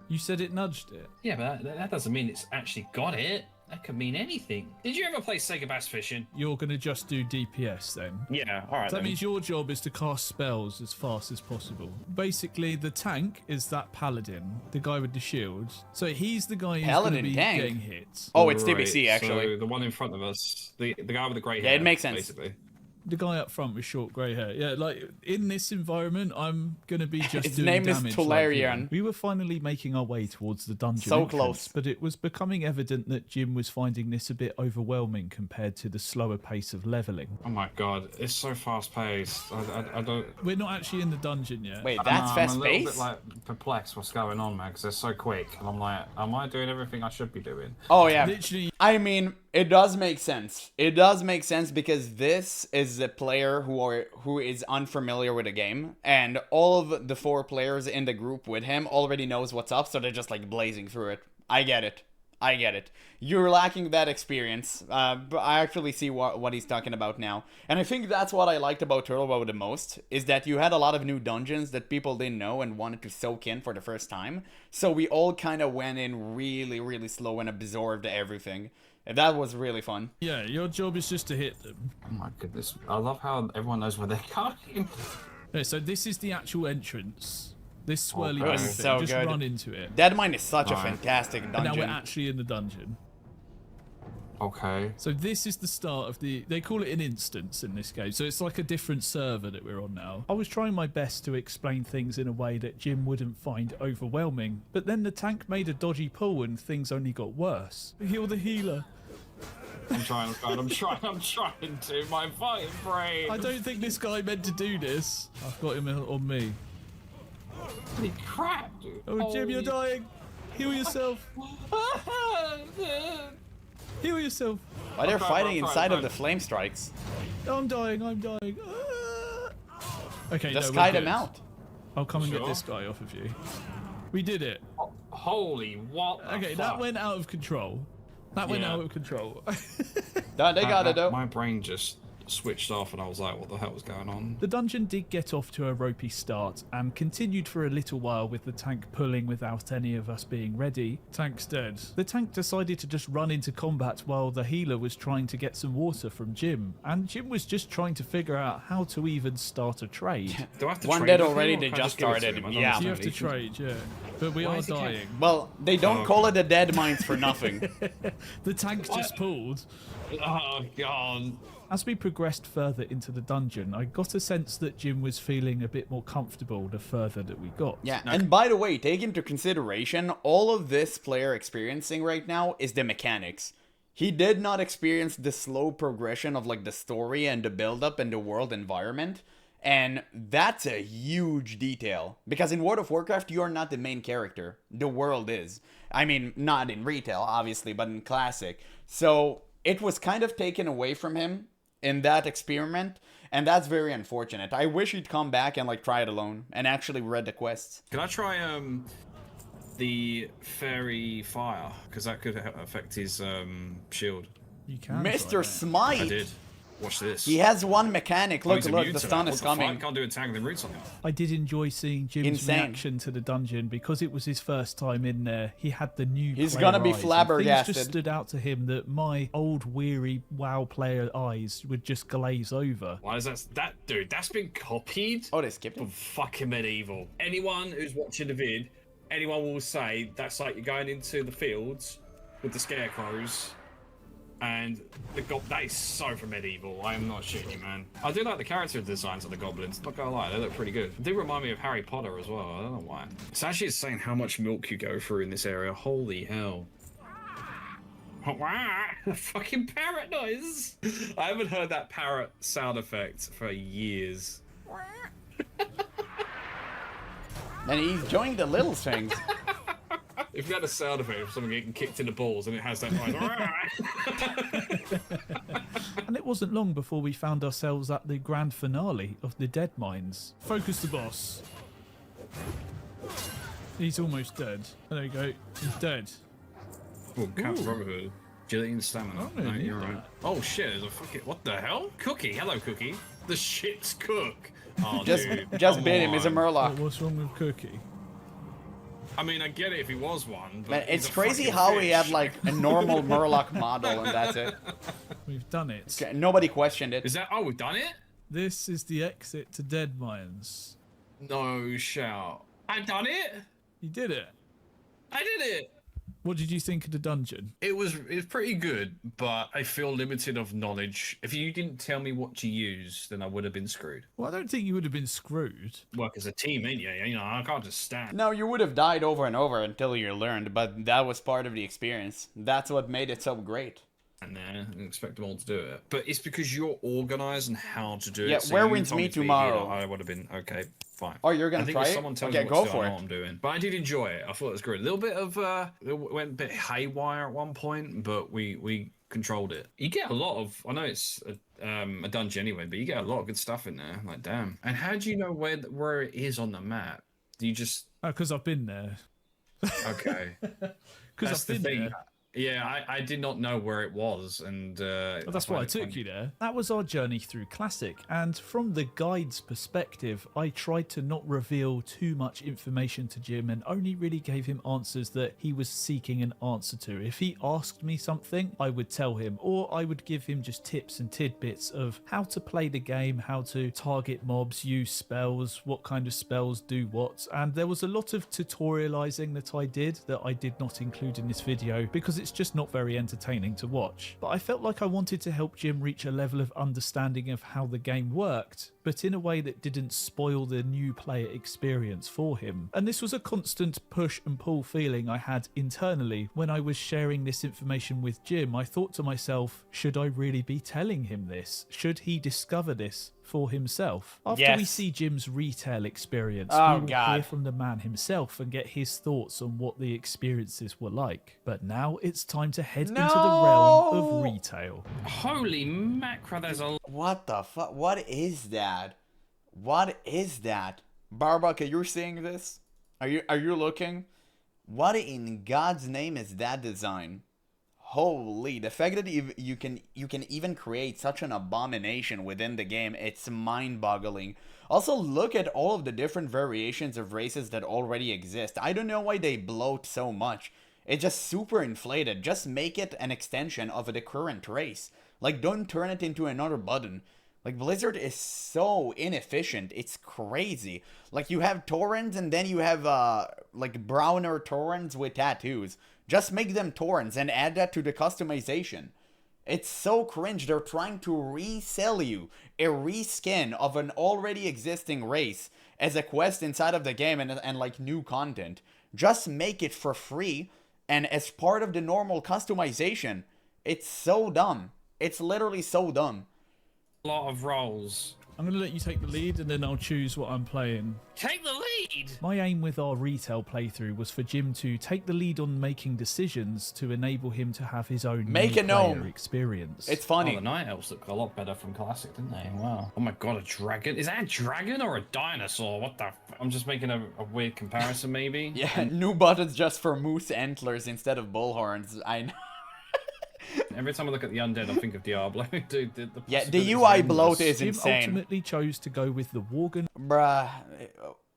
You said it nudged it. Yeah, but that doesn't mean it's actually got it. That could mean anything. Did you ever play Sega Bass Fishing? You're going to just do DPS then. Yeah, alright That then. means your job is to cast spells as fast as possible. Basically, the tank is that paladin, the guy with the shield. So he's the guy who's going to Paladin be tank? getting hit. Oh, it's Right, TBC, actually. So the one in front of us, the guy with the grey Yeah, hair. it makes sense. Basically. The guy up front with short grey hair. Yeah, like in this environment, I'm gonna be just His doing name is damage. Tolarian. We were finally making our way towards the dungeon. So entrance, close. but it was becoming evident that Jim was finding this a bit overwhelming compared to the slower pace of leveling. Oh my god, it's so fast paced. I don't. We're not actually in the dungeon yet. Wait, that's I'm fast a little pace? bit like perplexed what's going on, man, because they're so quick, and I'm like, am I doing everything I should be doing? Oh, yeah. Literally, I mean, it does make sense. It does make sense because this is a player who is unfamiliar with the game, and all of the 4 players in the group with him already knows what's up, so they're just like blazing through it. I get it. I get it. You're lacking that experience, but I actually see what he's talking about now. And I think that's what I liked about Turtle WoW the most, is that you had a lot of new dungeons that people didn't know and wanted to soak in for the first time. So we all kind of went in really, really slow and absorbed everything. And that was really fun. yeah, your job is just to hit them. Oh my goodness, I love how everyone knows where they're going. Yeah, so this is the actual entrance. This swirly Okay. blue It was thing. so Just good. run into it. Deadmine is such a Right. fantastic And now we're dungeon. actually in the dungeon. Okay. So this is the start of they call it an instance in this game. So it's like a different server that we're on now. I was trying my best to explain things in a way that Jim wouldn't find overwhelming. But then the tank made a dodgy pull and things only got worse. Heal the healer. I'm trying to. My fighting brain. I don't think this guy meant to do this. I've got him on me. Holy crap, dude. Oh, Jim, you're dying. Heal yourself. Heal yourself. Why they're I'm fighting trying, inside of I'm the flame strikes? I'm dying. Ah. Okay, Just no, we're kite him good. out. I'll come and get Sure. this guy off of you. We did it. Holy what? The Okay, fuck? that went out of control. That went Yeah. out of control. They got it though. My brain just switched off and I was like, what the hell was going on? The dungeon did get off to a ropey start and continued for a little while with the tank pulling without any of us being ready. Tank's dead. The tank decided to just run into combat while the healer was trying to get some water from Jim, and Jim was just trying to figure out how to even start a trade. Do I have to One trade dead with him, already, or they can I just give it to started. him? I don't Yeah. understand You have to these. trade, yeah. But we Why are is he carrying- dying. Well, they don't Oh, call it the dead mines for nothing. The tank just pulled. Oh god. As we progressed further into the dungeon, I got a sense that Jim was feeling a bit more comfortable the further that we got. Yeah, and by the way, take into consideration, all of this player experiencing right now is the mechanics. He did not experience the slow progression of like the story and the build-up and the world environment. And that's a huge detail. Because in World of Warcraft, you are not the main character. The world is. I mean, not in retail, obviously, but in Classic. So it was kind of taken away from him in that experiment, and that's very unfortunate. I wish he'd come back and like try it alone and actually read the quests. Can I try the fairy fire? Because that could affect his shield. You can. Mr. try that. Smite! I did. Watch this. He has one mechanic. Oh, Look, he's look, immune the to stun that. is What the fuck? coming. Can't do attack with roots on him. I did enjoy seeing Jim's Insane. reaction to the dungeon because it was his first time in there. He had the new. He's player gonna be eyes, and flabbergasted. Things just stood out to him that my old weary WoW player eyes would just glaze over. Why is that dude? That's been copied Oh, they skipped from it. fucking medieval. Anyone who's watching the vid, anyone will say that's like you're going into the fields with the scarecrows. And that is so from medieval. I am not shitting you, man. I do like the character designs of the goblins. Not gonna lie, they look pretty good. They do remind me of Harry Potter as well. I don't know why. It's actually insane how much milk you go through in this area. Holy hell. Fucking parrot noise. I haven't heard that parrot sound effect for years. And he's joining the little things. If you had a sound effect of someone getting kicked in the balls and it has that noise. And it wasn't long before we found ourselves at the grand finale of the Deadmines. Focus the boss. He's almost dead. Oh, there you go. He's dead. Oh, Camp Brotherhood. Agility and stamina. I don't need You're right. that. Oh shit, there's a fucking... What the hell? Cookie. Hello, Cookie. The shit's cook. Oh, Just dude. beat him. He's a on. Murloc. What's wrong with Cookie? I mean, I get it if he was one, but Man, he's it's a crazy fucking how he had fish. like a normal Murloc model and that's it. We've done it. Okay, nobody questioned it. Is that... Oh, we've done it? This is the exit to Deadmines. No shout. I've done it? You did it. I did it! What did you think of the dungeon? It was pretty good, but I feel limited of knowledge. If you didn't tell me what to use, then I would have been screwed. Well, I don't think you would have been screwed. Work as a team, ain't you? You know, I can't just stand. No, you would have died over and over until you learned, but that was part of the experience. That's what made it so great. And then expect them all to do it. But it's because you're organized and how to do it. Yeah, So where you wins told me to be tomorrow? here, I would have been okay, fine. Oh, you're gonna I think try if it? someone tells Okay, me go what to do, for I it. know what I'm doing. But I did enjoy it. I thought it was great. A little bit of it went a bit haywire at one point, but we controlled it. You get a lot of. I know it's a dungeon anyway, but you get a lot of good stuff in there. Like damn. And how do you know where it is on the map? Do you just Because I've been there. okay? Because I've been there. Yeah, I did not know where it was, and Well, that's why I took you there. That was our journey through Classic, and from the guide's perspective, I tried to not reveal too much information to Jim and only really gave him answers that he was seeking an answer to. If he asked me something, I would tell him, or I would give him just tips and tidbits of how to play the game, how to target mobs, use spells, what kind of spells do what, and there was a lot of tutorializing that I did not include in this video because it's just not very entertaining to watch. But I felt like I wanted to help Jim reach a level of understanding of how the game worked, but in a way that didn't spoil the new player experience for him. And this was a constant push and pull feeling I had internally when I was sharing this information with Jim. I thought to myself, should I really be telling him this? Should he discover this for himself? After we see Jim's retail experience, we will hear from the man himself and get his thoughts on what the experiences were like. But now it's time to head into the realm of retail. holy macro, there's a What the fuck? What is that? What is that? Barbaka, you're seeing this? Are you looking? What in God's name is that design? Holy, the fact that you can even create such an abomination within the game, it's mind-boggling. Also, look at all of the different variations of races that already exist. I don't know why they bloat so much. It's just super inflated. Just make it an extension of the current race. Like, don't turn it into another button. Like, Blizzard is so inefficient. It's crazy. Like, you have Taurens and then you have, like, browner Taurens with tattoos. Just make them Taurens and add that to the customization. It's so cringe. They're trying to resell you a reskin of an already existing race as a quest inside of the game and like, new content. Just make it for free and as part of the normal customization. It's so dumb. It's literally so dumb. lot of roles. I'm going to let you take the lead and then I'll choose what I'm playing. Take the lead! My aim with our retail playthrough was for Jim to take the lead on making decisions to enable him to have his own Make new a gnome. player experience. It's Oh, funny. the Night Elves look a lot better from Classic, didn't they? Wow. Oh my god, a dragon? Is that a dragon or a dinosaur? What the I'm just making a weird comparison, maybe? Yeah, new buttons just for moose antlers instead of bullhorns. I know. Every time I look at the undead, I think of Diablo. Dude, the Yeah, the possibilities UI are bloat endless. is Jim insane. ultimately chose to go with the Worgen. Bruh,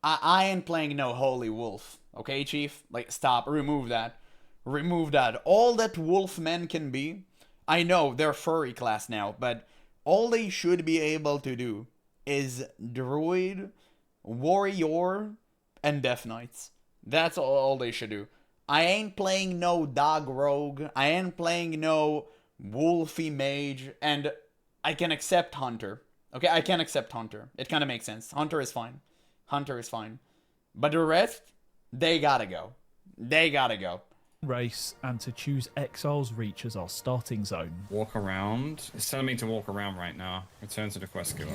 I ain't playing no Holy Wolf. Okay, Chief? Like, stop. Remove that. Remove that. All that wolfmen can be, I know they're furry class now, but all they should be able to do is Druid, Warrior, and Death Knights. That's all they should do. I ain't playing no Dog Rogue. I ain't playing no Wolfy Mage. And I can accept Hunter. Okay, I can accept Hunter. It kind of makes sense. Hunter is fine. Hunter is fine. But the rest, they gotta go. They gotta go. Race and to choose Exile's Reach as our starting zone. Walk around. It's telling me to walk around right now. Return to the quest giver.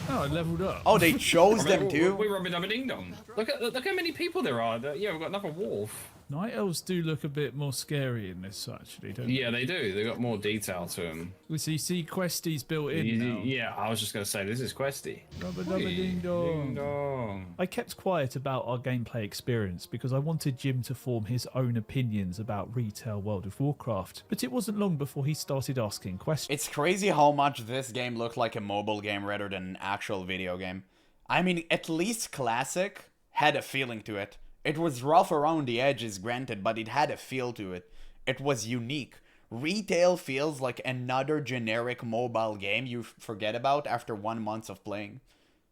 Oh, I leveled up. Oh, they chose them We too? rub a ding dong. Look how many people there are. Yeah, we've got another wolf. Night elves do look a bit more scary in this, actually, don't Yeah, they do. They got more detail to them. we? So you see questies built in now. Yeah, I was just going to say, this is questy. Rubber dubber ding dong. Ding dong. I kept quiet about our gameplay experience because I wanted Jim to form his own opinions about retail World of Warcraft, but it wasn't long before he started asking questions. It's crazy how much this game looked like a mobile game rather than an actual video game. I mean, at least Classic had a feeling to it. It was rough around the edges, granted, but it had a feel to it. It was unique. Retail feels like another generic mobile game you forget about after 1 month of playing.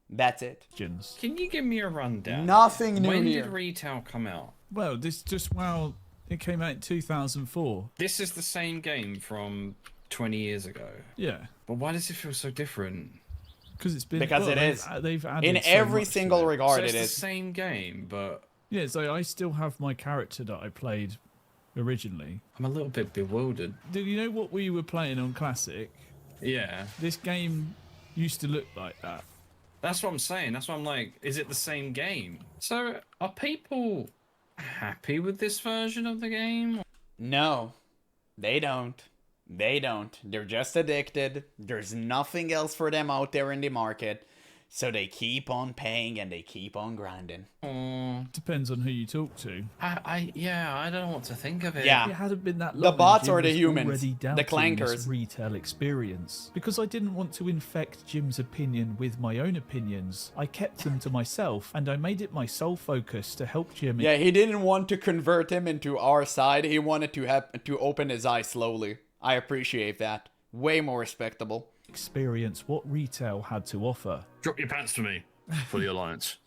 That's it. Can you give me a rundown? Nothing new When here. did Retail come out? Well, this just, wow, it came out in 2004. This is the same game from 20 years ago. Yeah, But why does it feel so different? because it's been... Because well, it is. They've added In so every much to single it. regard, So it's it the is. same game, but Yeah, so I still have my character that I played originally. I'm a little bit bewildered. Do you know what we were playing on Classic? Yeah. This game used to look like that. That's what I'm saying. That's why I'm like, is it the same game? So are people happy with this version of the game? No, they don't. They don't. They're just addicted. There's nothing else for them out there in the market. So they keep on paying and they keep on grinding. Depends on who you talk to. Yeah, I don't know what to think of it. Yeah. It hadn't been that long. The and bots Jim or the was humans? already The doubting this clankers? retail experience. Because I didn't want to infect Jim's opinion with my own opinions, I kept them to myself, and I made it my sole focus to help Jim. Yeah, he didn't want to convert him into our side. He wanted to have to open his eyes slowly. I appreciate that. Way more respectable. experience what retail had to offer. Drop your pants for me for the Alliance.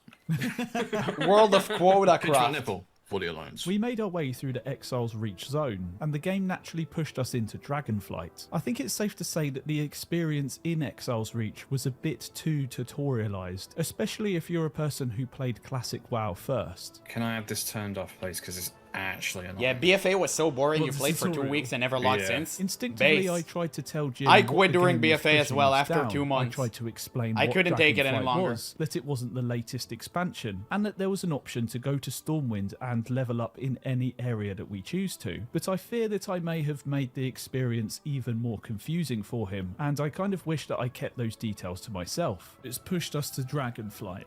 World of Quota Pinch my Craft. nipple for the Alliance. We made our way through the Exile's Reach zone, and the game naturally pushed us into Dragonflight. I think it's safe to say that the experience in Exile's Reach was a bit too tutorialized, especially if you're a person who played classic WoW first. Can I have this turned off, please? Because it's actually annoying. Yeah, BFA was so boring. Well, You the played for 2 tutorial. weeks and never logged Yeah. since. Instinctively, Base. I tried to tell Jim. I what quit the during game was BFA as pushing well us after down. 2 months. I tried to explain I what couldn't take it any Dragonflight longer. was, that it wasn't the latest expansion, and that there was an option to go to Stormwind and level up in any area that we choose to. But I fear that I may have made the experience even more confusing for him, and I kind of wish that I kept those details to myself. It's pushed us to Dragonflight,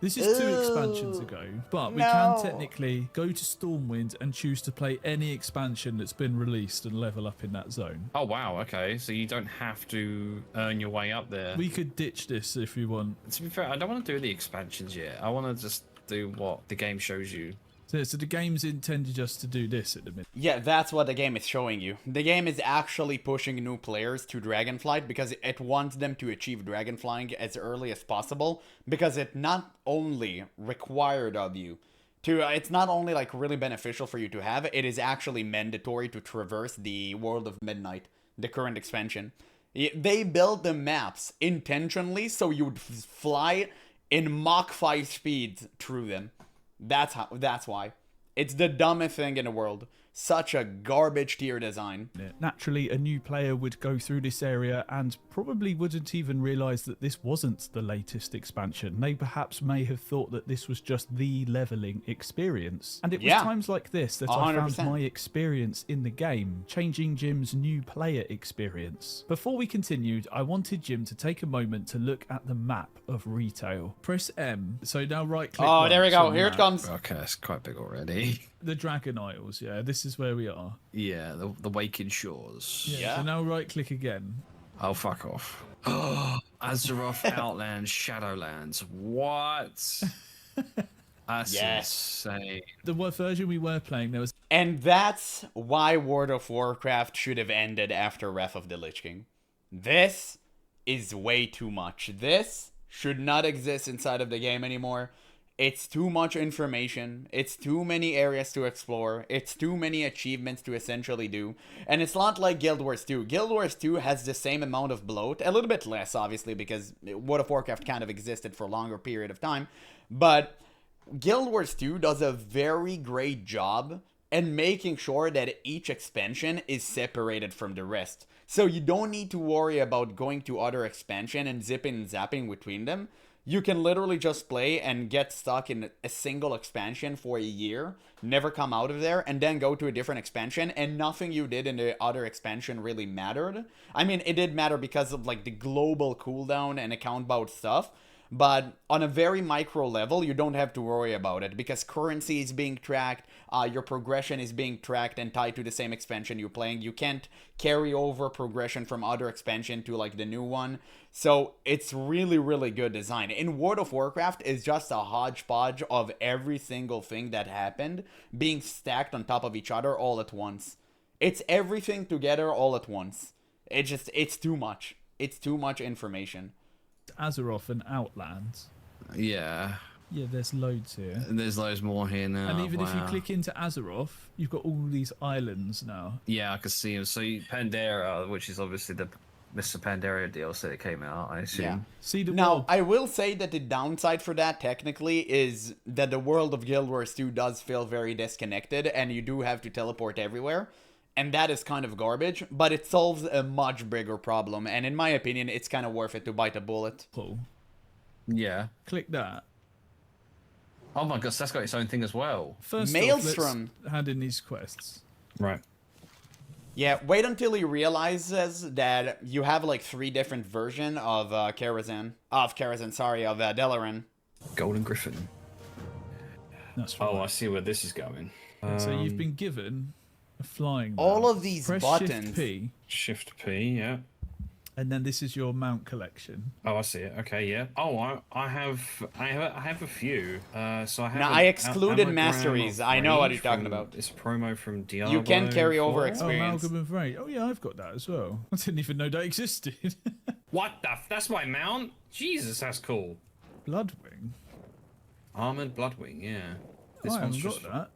this is 2 expansions ago, but we No. can technically go to Stormwind and choose to play any expansion that's been released and level up in that zone. Oh, wow. Okay. So you don't have to earn your way up there. We could ditch this if we want. To be fair, I don't want to do the expansions yet. I want to just do what the game shows you. So the game's intended just to do this at the minute. Yeah, that's what the game is showing you. The game is actually pushing new players to Dragonflight because it wants them to achieve Dragonflying as early as possible, because it not only required of you to, it's not only like really beneficial for you to have, it is actually mandatory to traverse the World of Midnight, the current expansion. They built the maps intentionally so you would fly in Mach 5 speeds through them. That's why. It's the dumbest thing in the world. Such a garbage tier design. Naturally, a new player would go through this area and probably wouldn't even realise that this wasn't the latest expansion. They perhaps may have thought that this was just the levelling experience. And it was Yeah. times like this that I 100%. found my experience in the game changing Jim's new player experience. Before we continued, I wanted Jim to take a moment to look at the map of retail. Press M. So now right click. Oh, there we once go. on Here it that. comes. Okay, it's quite big already. The Dragon Isles, yeah. This is where we are. Yeah, the Waking Shores. Yeah. So now right click again. Oh, fuck off. Azeroth Outlands Shadowlands. What? That's Yes. insane. The version we were playing, there was And that's why World of Warcraft should have ended after Wrath of the Lich King. This is way too much. This should not exist inside of the game anymore. It's too much information. It's too many areas to explore. It's too many achievements to essentially do. And it's not like Guild Wars 2. Guild Wars 2 has the same amount of bloat. A little bit less, obviously, because World of Warcraft kind of existed for a longer period of time. But Guild Wars 2 does a very great job in making sure that each expansion is separated from the rest. So you don't need to worry about going to other expansion and zipping and zapping between them. You can literally just play and get stuck in a single expansion for a year, never come out of there, and then go to a different expansion, and nothing you did in the other expansion really mattered. I mean, it did matter because of like the global cooldown and account bout stuff, but on a very micro level, you don't have to worry about it because currency is being tracked, your progression is being tracked and tied to the same expansion you're playing. You can't carry over progression from other expansion to like the new one. So it's really, really good design. In World of Warcraft, it's just a hodgepodge of every single thing that happened being stacked on top of each other all at once. It's everything together all at once. It's too much. It's too much information. Azeroth and Outlands. Yeah. Yeah, there's loads here. There's loads more here now. And even if you click into Azeroth, you've got all these islands now. Yeah, I can see them. So Pandera, which is obviously the Mr. Pandaria DLC that came out, I assume. Yeah. See the Now, world. I will say that the downside for that, technically, is that the world of Guild Wars 2 does feel very disconnected, and you do have to teleport everywhere. And that is kind of garbage, but it solves a much bigger problem, and in my opinion, it's kind of worth it to bite a bullet. Cool. Yeah. Click that. Oh my gosh, that's got its own thing as well. First Maelstrom. off, let's hand in these quests. Right. Yeah, wait until he realizes that you have like 3 different versions of Delaran. Golden Griffin. That's right. Oh, I see where this is going. So you've been given a flying All mount. of these Press buttons. Shift P, Shift P, yeah. and then this is your mount collection. Oh, I see it. Okay, yeah. Oh, I have a few. So I have. Now, I excluded masteries. I know what you're talking about. It's a promo from Diablo. You can carry over 4. experience. Amalgam of Raid. Oh yeah, I've got that as well. I didn't even know that existed. What the? That's my mount. Jesus, that's cool. Bloodwing. Armored Bloodwing, yeah. This I haven't one's got just. that.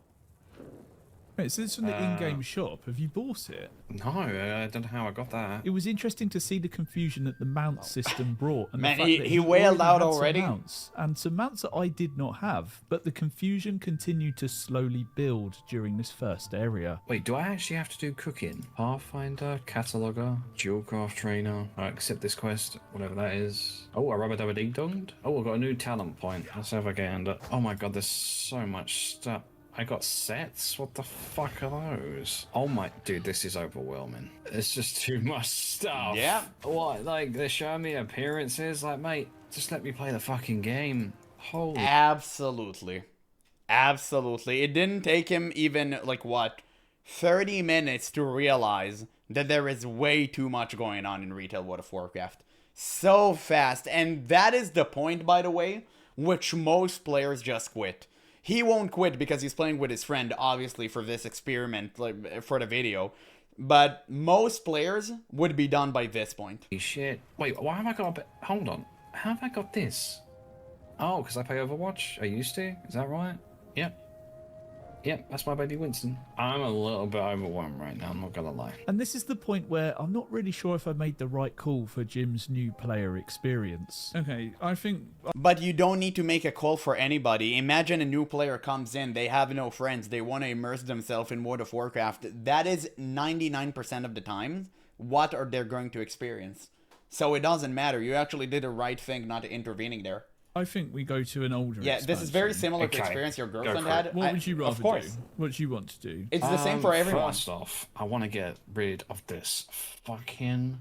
Wait, so it's from the in-game shop. Have you bought it? No, I don't know how I got that. It was interesting to see the confusion that the mount system brought. And Man, the fact that he wailed out had some already. Mounts, and some mounts that I did not have, but the confusion continued to slowly build during this first area. Wait, do I actually have to do cooking? Pathfinder, Cataloger, Dualcraft Trainer. I accept this quest, whatever that is. Oh, a rubber dubber ding donged. Oh, I've got a new talent point. Let's have a gander. Oh my god, there's so much stuff. I got sets? What the fuck are those? Oh my... Dude, this is overwhelming. It's just too much stuff. Yeah. What? Like, they're showing me appearances? Like, mate, just let me play the fucking game. Holy... Absolutely. Absolutely. It didn't take him even, like, what, 30 minutes to realize that there is way too much going on in retail World of Warcraft. So fast. And that is the point, by the way, which most players just quit. He won't quit because he's playing with his friend, obviously, for this experiment, like, for the video. But most players would be done by this point. Holy shit. Wait, why have I got... Hold on. How have I got this? Oh, because I play Overwatch? I used to? Is that right? Yep. Yep, that's my baby Winston. I'm a little bit overwhelmed right now, I'm not gonna lie. And this is the point where I'm not really sure if I made the right call for Jim's new player experience. Okay, I think... But you don't need to make a call for anybody. Imagine a new player comes in, they have no friends, they want to immerse themselves in World of Warcraft. That is 99% of the time what are they going to experience. So it doesn't matter. You actually did the right thing not intervening there. I think we go to an older Yeah, this is very expansion. similar to Okay, experience your go girlfriend for it. had. What would you rather Of course. do? What do you want to do? It's the same for everyone. First off, I want to get rid of this fucking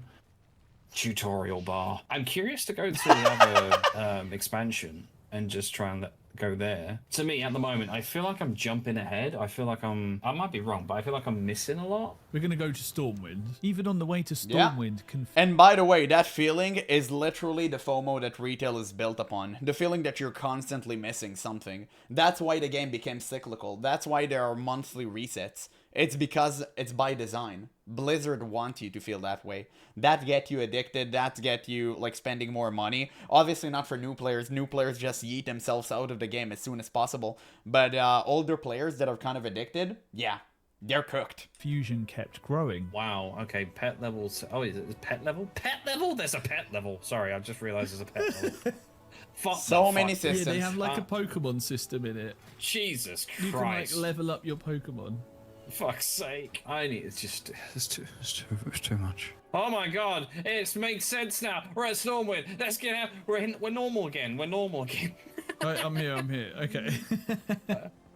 tutorial bar. I'm curious to go to the other expansion and just try and go there. To me, at the moment, I feel like I'm jumping ahead. I feel like I might be wrong, but I feel like I'm missing a lot. We're going to go to Stormwind. Even on the way to Yeah. Stormwind, And by the way, that feeling is literally the FOMO that retail is built upon. The feeling that you're constantly missing something. That's why the game became cyclical. That's why there are monthly resets. It's because it's by design. Blizzard wants you to feel that way. That get you addicted. That get you like spending more money. Obviously not for new players. New players just yeet themselves out of the game as soon as possible. But older players that are kind of addicted, yeah, they're cooked. Fusion kept growing. Wow, okay, pet levels. Oh, is it pet level? Pet level? There's a pet level. Sorry, I just realized there's a pet level. Fuck So the many fuck. systems. Yeah, they have like a Pokemon system in it. Jesus Christ. You can like level up your Pokemon. Fuck's sake. I need... It's just... It's too much. Oh my god, it makes sense now. We're at Stormwind. Let's get out. We're normal again. We're normal again. Right, I'm here. Okay.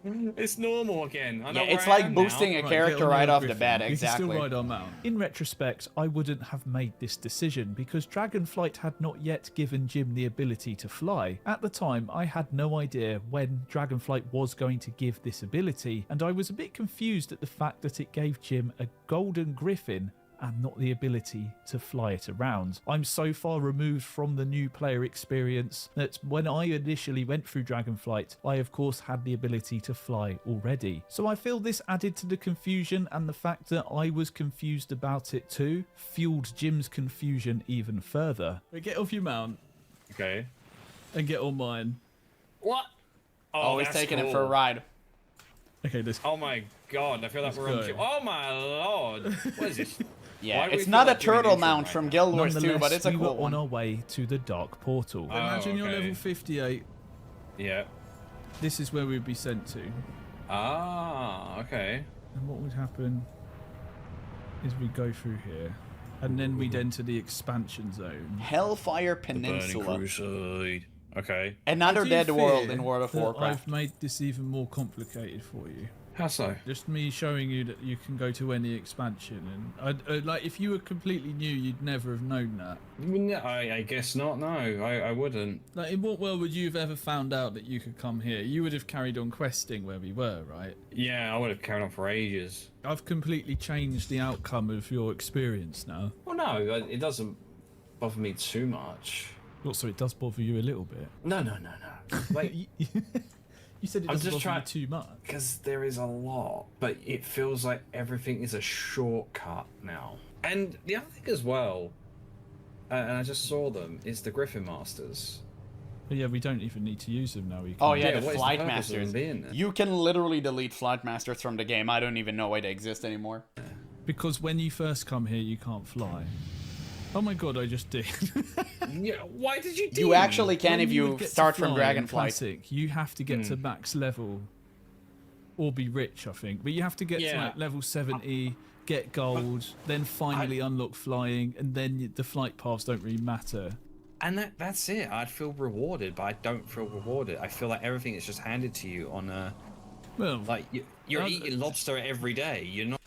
It's normal again. I know Yeah, where it's I like am boosting now. a Right, character get on right your off the Griffin. bat, You can exactly. still ride our mount. In retrospect, I wouldn't have made this decision because Dragonflight had not yet given Jim the ability to fly. At the time, I had no idea when Dragonflight was going to give this ability, and I was a bit confused at the fact that it gave Jim a golden griffin and not the ability to fly it around. I'm so far removed from the new player experience that when I initially went through Dragonflight, I of course had the ability to fly already. So I feel this added to the confusion, and the fact that I was confused about it too fueled Jim's confusion even further. But get off your mount Okay. and get on mine. What? Oh, he's that's taking him cool. for a ride. Okay, let's Oh my god, I feel like we're on. go. Oh my lord. What is this? Yeah, Why do we it's feel not a like doing turtle intro mount right from now? Guild Wars 2, Nonetheless, but it's a we cool were on one. our way to the Dark Portal. Imagine you're okay. level 58. Yeah. This is where we'd be sent to. Ah, okay. And what would happen is we go through here, and then we'd enter the expansion zone. Hellfire Burning Peninsula. Crusade. Okay. Another I do dead world fear in World of that Warcraft. I've made this even more complicated for you. How so? Just me showing you that you can go to any expansion, and like if you were completely new, you'd never have known that. No, I guess not. No, I wouldn't. Like, in what world would you have ever found out that you could come here? You would have carried on questing where we were, right? Yeah, I would have carried on for ages. I've completely changed the outcome of your experience now. Well, no, it doesn't bother me too much. Also, it does bother you a little bit. No. Like, You said it I'm doesn't just bother you trying- too much. because there is a lot, but it feels like everything is a shortcut now. And the other thing as well, and I just saw them, is the Griffin Masters. But yeah, we don't even need to use them now. We can Oh yeah, Yeah, the what is the Flight purpose of Masters. them being there? You can literally delete Flight Masters from the game. I don't even know why they exist anymore. Because when you first come here, you can't fly. Oh my god, I just did. Yeah, why did you do You actually can When if would you get to start from fly in Dragonflight. Classic, you have to get to max level or be rich, I think. But you have to get to Yeah. like level 70, get gold, then finally unlock flying, and then the flight paths don't really matter. And that's it. I'd feel rewarded, but I don't feel rewarded. I feel like everything is just handed to you on a... Well, Like, you're Uh, eating lobster every day. You're not...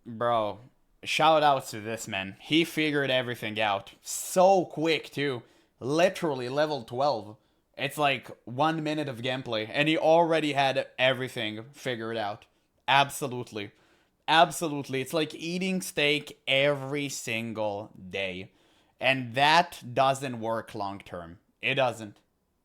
Bro, shout out to this man. He figured everything out. So quick, too. Literally level 12. It's like 1 minute of gameplay, and he already had everything figured out. Absolutely. Absolutely. It's like eating steak every single day. And that doesn't work long term. It doesn't.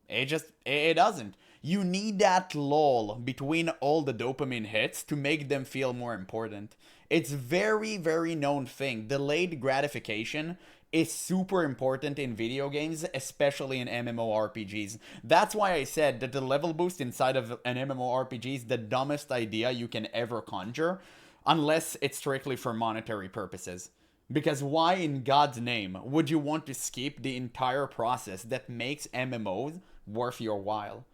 It doesn't. You need that lull between all the dopamine hits to make them feel more important. It's very, very known thing. Delayed gratification is super important in video games, especially in MMORPGs. That's why I said that the level boost inside of an MMORPG is the dumbest idea you can ever conjure, unless it's strictly for monetary purposes. Because why in God's name would you want to skip the entire process that makes MMOs worth your while?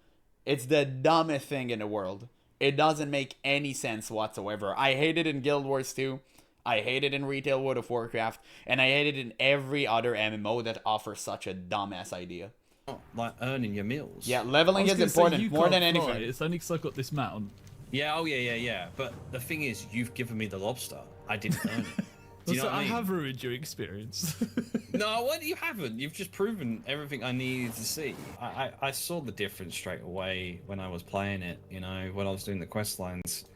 It's the dumbest thing in the world. It doesn't make any sense whatsoever. I hate it in Guild Wars 2. I hate it in retail World of Warcraft. And I hate it in every other MMO that offers such a dumbass idea. like earning your meals. Yeah, I leveling was is gonna say, important you more than can't fly. anything. It's only because I got this mount. Yeah, oh yeah. But the thing is, you've given me the lobster. I didn't earn it. Do you know Also, what I I mean? have ruined your experience. No, what you haven't. You've just proven everything I needed to see. I saw the difference straight away when I was playing it. You know, when I was doing the quest lines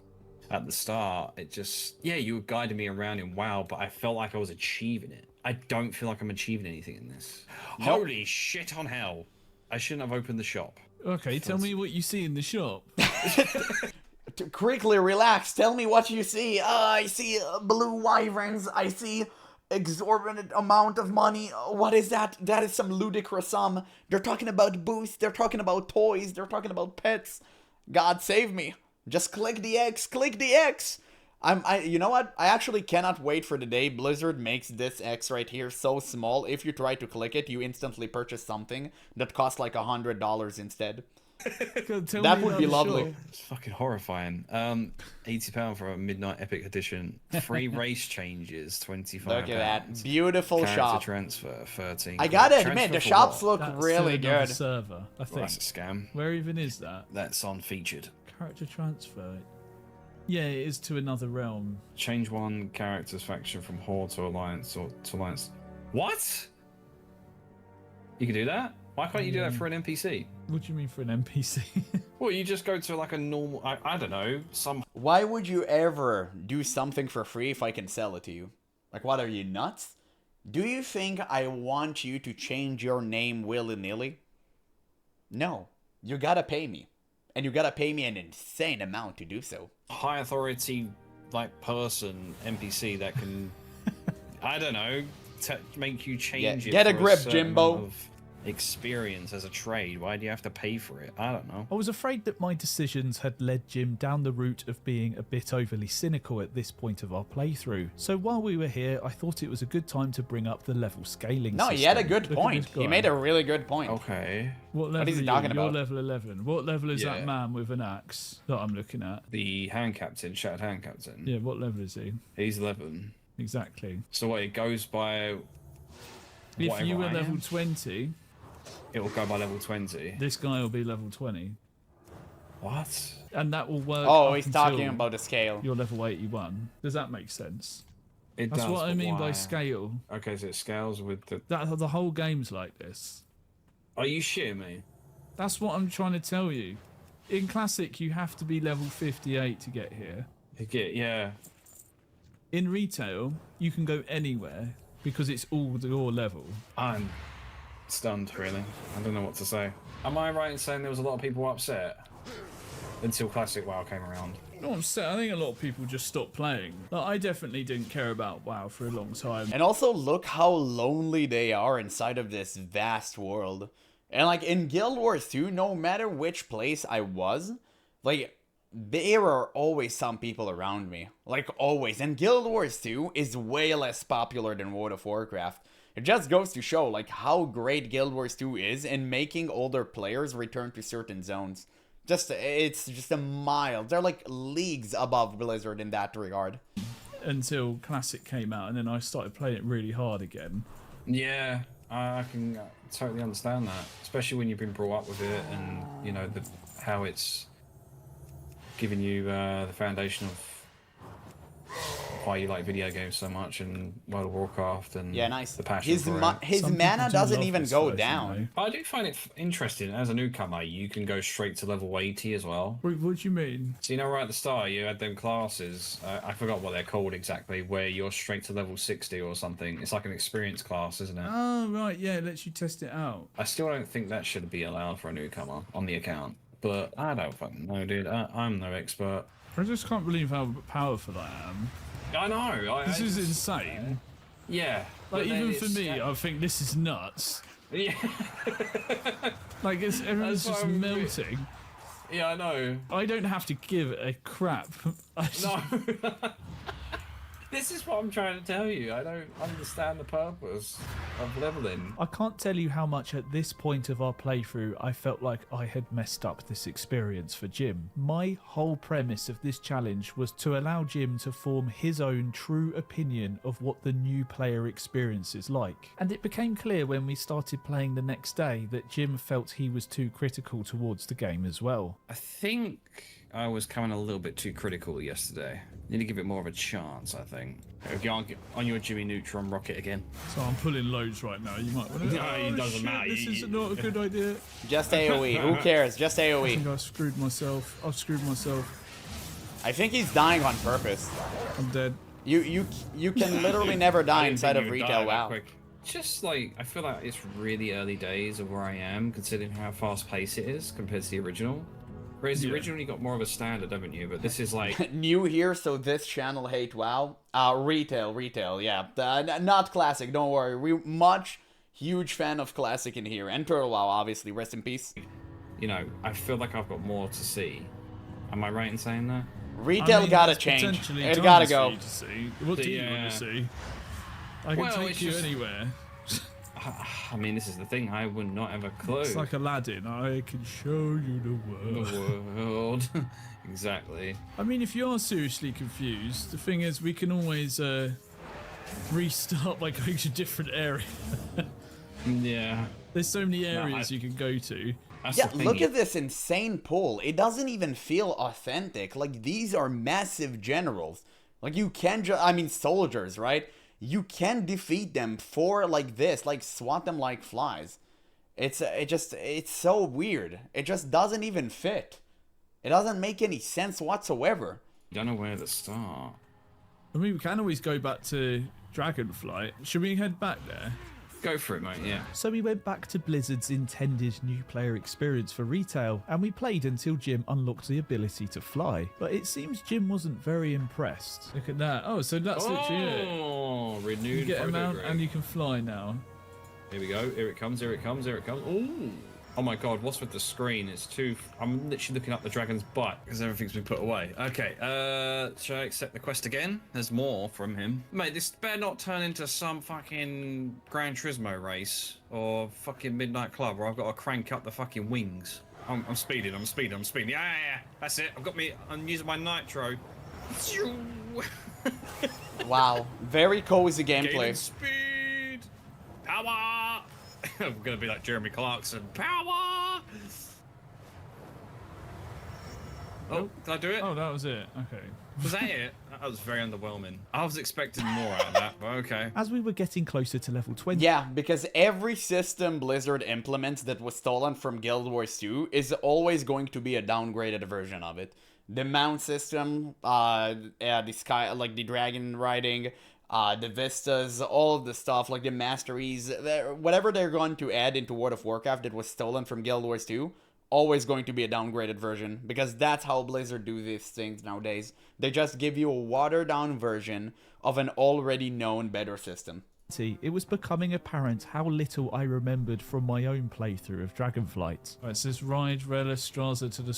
at the start. It just, yeah, you were guiding me around in WoW, but I felt like I was achieving it. I don't feel like I'm achieving anything in this. Nope. Holy shit on hell! I shouldn't have opened the shop. Okay, tell me what you see in the shop. To quickly relax. Tell me what you see. I see blue wyverns. I see exorbitant amount of money. What is that? That is some ludicrous sum. They're talking about boosts. They're talking about toys. They're talking about pets. God save me. Just click the X. Click the X. You know what? I actually cannot wait for the day Blizzard makes this X right here so small. If you try to click it, you instantly purchase something that costs like $100 instead. Tell That me would be another lovely. shop. It's fucking horrifying. £80 for a midnight epic edition. 3 race changes, £25. Look at that beautiful Character shop. transfer, 13. I gotta Transfer admit, the for shops what? look That's really to another good. server, I Well, think. that's a scam. Where even is that? That's on featured. Character transfer. Yeah, it is to another realm. Change one character's faction from Horde to Alliance or to Alliance. What? You can do that? Why can't you do that for an NPC? What do you mean for an NPC? Well, you just go to like a normal, I don't know, some... Why would you ever do something for free if I can sell it to you? Like, what, are you nuts? Do you think I want you to change your name willy-nilly? No. You gotta pay me. And you gotta pay me an insane amount to do so. high authority, like, person, NPC that can, I don't know, make you change it. Get a for grip, certain Jimbo. amount of experience as a trade. Why do you have to pay for it? I don't know. I was afraid that my decisions had led Jim down the route of being a bit overly cynical at this point of our playthrough. So while we were here, I thought it was a good time to bring up the level scaling No, system. he had a good Look at point. this guy. He made a really good point. Okay. What level is he are talking you? You're about? level 11. What level is Yeah. that man with an axe that I'm looking at? The hand captain, shattered hand captain. Yeah, what level is he? He's 11. Exactly. So what, it goes by... If whatever you were I level am? 20, It will go by level 20. this guy will be level 20. What? And that will work. Oh, up he's until talking about the scale. you're level 81. Does that make sense? It That's does, what I but mean by why? scale. Okay, so it scales with the... That the whole game's like this. Are you shitting me? That's what I'm trying to tell you. In Classic, you have to be level 58 to get here. Yeah. In Retail, you can go anywhere because it's all your level. I'm stunned, really. I don't know what to say. Am I right in saying there was a lot of people upset until Classic WoW came around? No, I'm sad. I think a lot of people just stopped playing. Like, I definitely didn't care about WoW for a long time. And also look how lonely they are inside of this vast world. And like in Guild Wars 2, no matter which place I was, like there are always some people around me. Like always. And Guild Wars 2 is way less popular than World of Warcraft. It just goes to show like how great Guild Wars 2 is in making older players return to certain zones. It's just a mile. They're like leagues above Blizzard in that regard. Until Classic came out, and then I started playing it really hard again. Yeah, I can totally understand that. Especially when you've been brought up with it and, you know, how it's given you the foundation of why you like video games so much and World of Warcraft and Yeah, nice. the passion His for it. mana people do doesn't love even this go version, down. I do find it interesting. As a newcomer, you can go straight to level 80 as well. What do you mean? So, you know, right at the start, you had them classes. I forgot what they're called exactly, where you're straight to level 60 or something. It's like an experience class, isn't it? Oh, right, yeah, it lets you test it out. I still don't think that should be allowed for a newcomer on the account. But I don't fucking know, dude. I'm no expert. I just can't believe how powerful I am. I know. This is insane. Yeah. Like, but then even for it's- me, I think this is nuts. Yeah. Like, everyone's That's just what I'm- melting. Yeah, I know. I don't have to give a crap. No. This is what I'm trying to tell you. I don't understand the purpose of leveling. I can't tell you how much at this point of our playthrough I felt like I had messed up this experience for Jim. My whole premise of this challenge was to allow Jim to form his own true opinion of what the new player experience is like. And it became clear when we started playing the next day that Jim felt he was too critical towards the game as well. I think I was coming a little bit too critical yesterday. Need to give it more of a chance, I think. Go on your Jimmy Neutron rocket again. So I'm pulling loads right now. You might want to. No, it doesn't shit, matter. This is not a good idea. Just AoE. Who cares? Just I AoE. think I screwed myself. I've screwed myself. I think he's dying on purpose. I'm dead. You can literally never die inside of retail WoW. Just like, I feel like it's really early days of where I am, considering how fast paced it is compared to the original. Whereas the Yeah. original, you got more of a standard, haven't you? But this is like, New here, so this channel hate WoW. Retail, yeah. Not classic, don't worry. We much huge fan of classic in here. And Turtle WoW, obviously. Rest in peace. you know, I feel like I've got more to see. Am I right in saying that? Retail I mean, gotta there's change. potentially It tons gotta for go. you to see. What do you want Yeah. to see? I can Well, take it's you just- anywhere. I mean, this is the thing. I would not have a clue. It's like Aladdin. I can show you the world. The world. Exactly. I mean, if you are seriously confused, the thing is, we can always restart by going to a different area. Yeah. There's so many areas you can go to. Yeah, look at this insane pool. It doesn't even feel authentic. Like, these are massive generals. Like, you can just, I mean, soldiers, right? You can defeat them for like this, like swat them like flies. It's so weird. It just doesn't even fit. It doesn't make any sense whatsoever. Don't know where to start. I mean, we can always go back to Dragonflight. Should we head back there? Go for it, mate, yeah. So we went back to Blizzard's intended new player experience for retail, and we played until Jim unlocked the ability to fly. But it seems Jim wasn't very impressed. Look at that. Oh, so that's literally it. Oh, renewed. You get a mount grid. and you can fly now. Here we go. Here it comes. Here it comes. Here it comes. Ooh. Oh my god, what's with the screen? It's too... I'm literally looking up the dragon's butt because everything's been put away. Okay, shall I accept the quest again? There's more from him. Mate, this better not turn into some fucking Gran Turismo race or fucking Midnight Club where I've got to crank up the fucking wings. I'm speeding. Yeah. That's it. I'm using my nitro. Wow, very cozy gameplay. Gaining speed. Power. I'm gonna be like Jeremy Clarkson. Power! Oh, did I do it? Oh, that was it. Okay. Was that it? That was very underwhelming. I was expecting more out of that, but okay. As we were getting closer to level 20... Yeah, because every system Blizzard implements that was stolen from Guild Wars 2 is always going to be a downgraded version of it. The mount system, the sky, like the dragon riding, the vistas, all of the stuff, like the masteries, whatever they're going to add into World of Warcraft that was stolen from Guild Wars 2, always going to be a downgraded version, because that's how Blizzard do these things nowadays. They just give you a watered-down version of an already known better system. It was becoming apparent how little I remembered from my own playthrough of Dragonflight. Right, it says ride Relistraza to the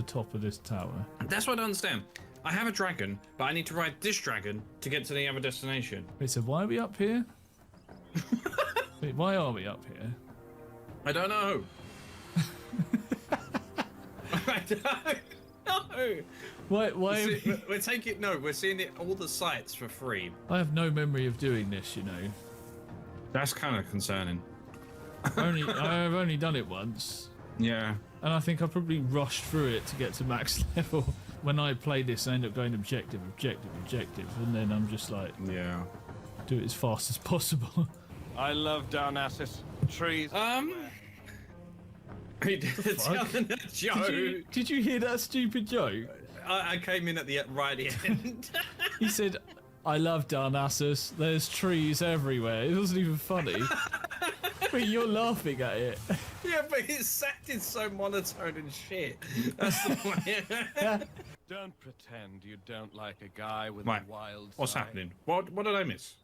top of this tower. That's what I don't understand. I have a dragon, but I need to ride this dragon to get to the other destination. Wait, so why are we up here? Wait, why are we up here? I don't know. I don't know. Why? We're taking... No, we're seeing all the sites for free. I have no memory of doing this, you know. That's kind of concerning. I've only done it once. Yeah. And I think I probably rushed through it to get to max level. When I play this, I end up going objective, and then I'm just like, yeah, do it as fast as possible. I love Darnassus. Trees. Did you hear that stupid joke? I came in at the right end. He said, I love Darnassus. There's trees everywhere. It wasn't even funny. But you're laughing at it. Yeah, but it sounded so monotone and shit. That's the point. Don't pretend you don't like a guy with Mate, a wild what's side. happening? What did I miss?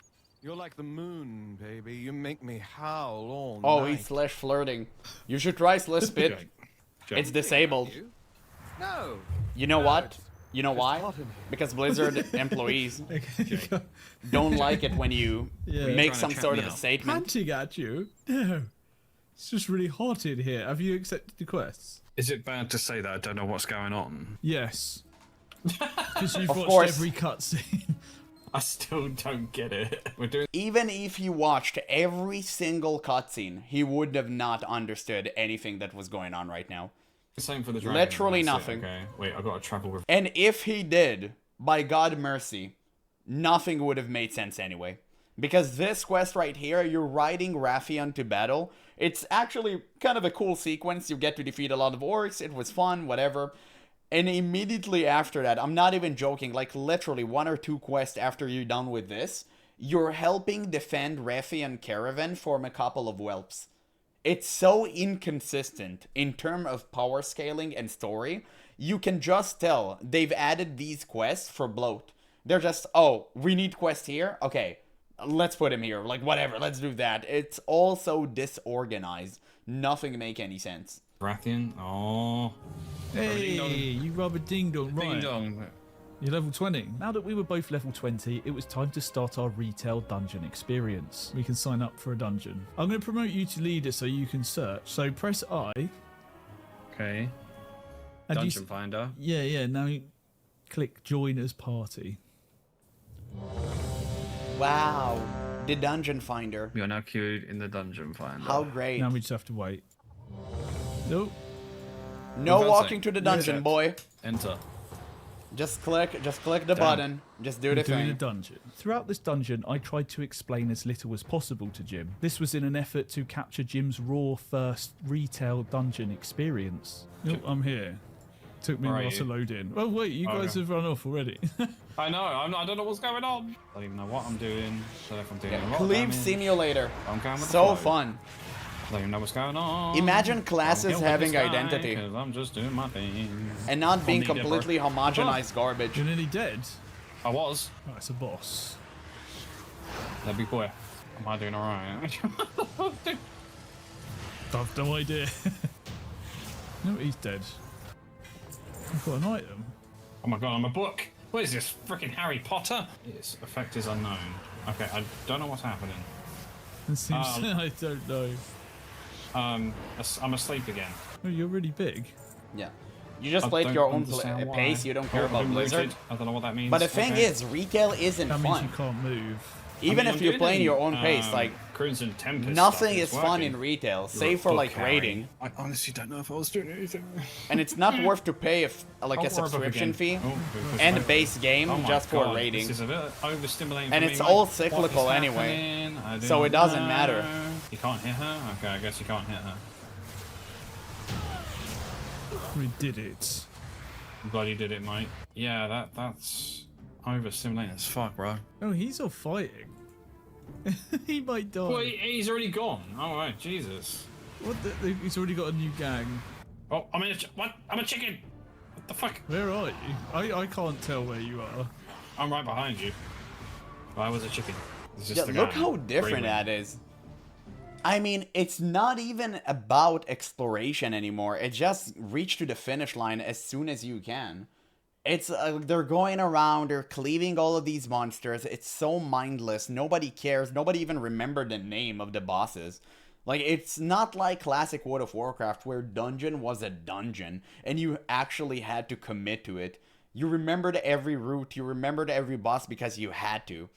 You're like the moon, baby. You make me howl all Oh, night. he's slash flirting. You should try spit. Joke. It's disabled. No. You know what? You know It's why? hot in here. Because Blizzard employees don't like it when you make Trying some to trap sort me of a out. statement. Hunting at you? No. It's just really hot in here. Have you accepted the quests? Is it bad to say that I don't know what's going on? Yes. Because you've Of watched course. every cutscene. I still don't get it. We're doing Even if he watched every single cutscene, he would have not understood anything that was going on right now. the same for the dragon. Literally That's it, nothing. Okay, wait, I've got to travel with... And if he did, by God mercy, nothing would have made sense anyway. Because this quest right here, you're riding Raffian to battle. It's actually kind of a cool sequence. You get to defeat a lot of orcs. It was fun, whatever. And immediately after that, I'm not even joking, like literally 1 or 2 quests after you're done with this, you're helping defend Raffian Caravan from a couple of whelps. It's so inconsistent in terms of power scaling and story. You can just tell they've added these quests for bloat. They're just, oh, we need quest here? Okay, let's put him here. Like, whatever, let's do that. It's all so disorganized. Nothing make any sense. Brathian? Oh. Hey, you rubber ding dong, right? Ding dong. You're level 20. Now that we were both level 20, it was time to start our retail dungeon experience. We can sign up for a dungeon. I'm going to promote you to leader so you can search. So press I. Okay. And Dungeon Finder. Yeah. Now you click join as party. Wow. The Dungeon Finder. We are now queued in the Dungeon Finder. How great. Now we just have to wait. Nope. No Advancing. walking to the dungeon, Reset. boy. Enter. Just click the Damn. button. Just do the We're doing a thing. dungeon. Throughout this dungeon, I tried to explain as little as possible to Jim. This was in an effort to capture Jim's raw first retail dungeon experience. Oh, I'm here. Took me a Where are while to you? load in. Oh wait, you guys Okay. have run off already. I know. I don't know what's going on. I don't even know what I'm doing. Don't know if I'm doing a Yeah, lot of Cleave damage. Simulator. I'm going with the So flow. fun. I don't even know what's going on. Imagine classes I'm going with having the sky, identity 'cause I'm just doing my thing. and not being Omni Dipper. completely homogenized garbage. You're nearly dead. I was. Oh, it's a boss. That big boy. Am I doing alright? I've no idea. No, he's dead. I've got an item. Oh my god, I'm a book. What is this? Freaking Harry Potter? Its effect is unknown. Okay, I don't know what's happening. It seems I don't know. I'm asleep again. Oh, you're really big. Yeah. You just I play at don't your own understand why. pace. You don't care Oh, about I'm Blizzard. rooted. I don't know what that means. But the thing Okay. is, retail isn't That means you fun. can't move. Even I'm if you're doing playing it, your own pace, like Crimson Tempest nothing stuff is fun working. in retail, You're save a for book, like Harry. raiding. I honestly don't know if I was doing anything. And it's not worth to pay like Oh, a we're above subscription again. fee Oh, because and I- a base game Oh my just for God, raiding. This is a bit overstimulating And for it's me, all mate. cyclical What is anyway, happening? I so don't it doesn't know. matter. You can't hit her? Okay, I guess you can't hit her. We did it. I'm glad you did it, mate. Yeah, that's overstimulating as fuck, bro. Oh, he's all fighting. He might die. Well, he's already gone. All right, Jesus. What he's already got a new gang. Oh, I'm in a what? I'm a chicken. What the fuck? Where are you? I can't tell where you are. I'm right behind you. I was a chicken. It's just Yeah, the look guy how different breathing. that is. I mean, it's not even about exploration anymore. It just reach to the finish line as soon as you can. It's they're going around, they're cleaving all of these monsters. It's so mindless. Nobody cares. Nobody even remembered the name of the bosses. Like, it's not like classic World of Warcraft where dungeon was a dungeon and you actually had to commit to it. You remembered every route, you remembered every boss because you had to.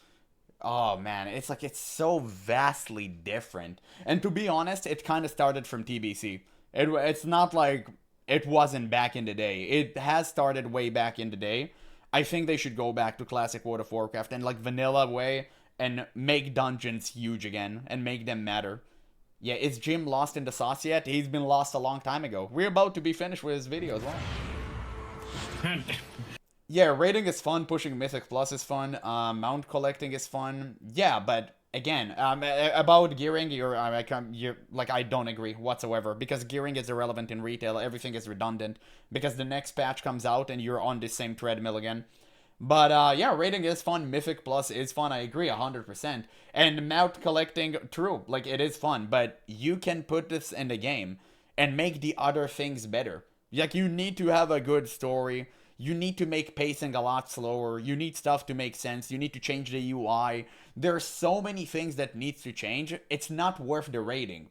Oh man, it's like it's so vastly different. And to be honest, it kind of started from TBC. It's not like it wasn't back in the day. It has started way back in the day. I think they should go back to classic World of Warcraft and like vanilla way and make dungeons huge again and make them matter. Yeah, is Jim lost in the sauce yet? He's been lost a long time ago. We're about to be finished with his video as well. Yeah, raiding is fun, pushing Mythic Plus is fun, mount collecting is fun. Yeah, but again, about gearing, I don't agree whatsoever because gearing is irrelevant in retail. Everything is redundant because the next patch comes out and you're on the same treadmill again. But yeah, raiding is fun. Mythic Plus is fun. I agree 100%. And mount collecting, true, like it is fun, but you can put this in the game and make the other things better. Like you need to have a good story. You need to make pacing a lot slower. You need stuff to make sense. You need to change the UI. There's so many things that needs to change. It's not worth the raiding.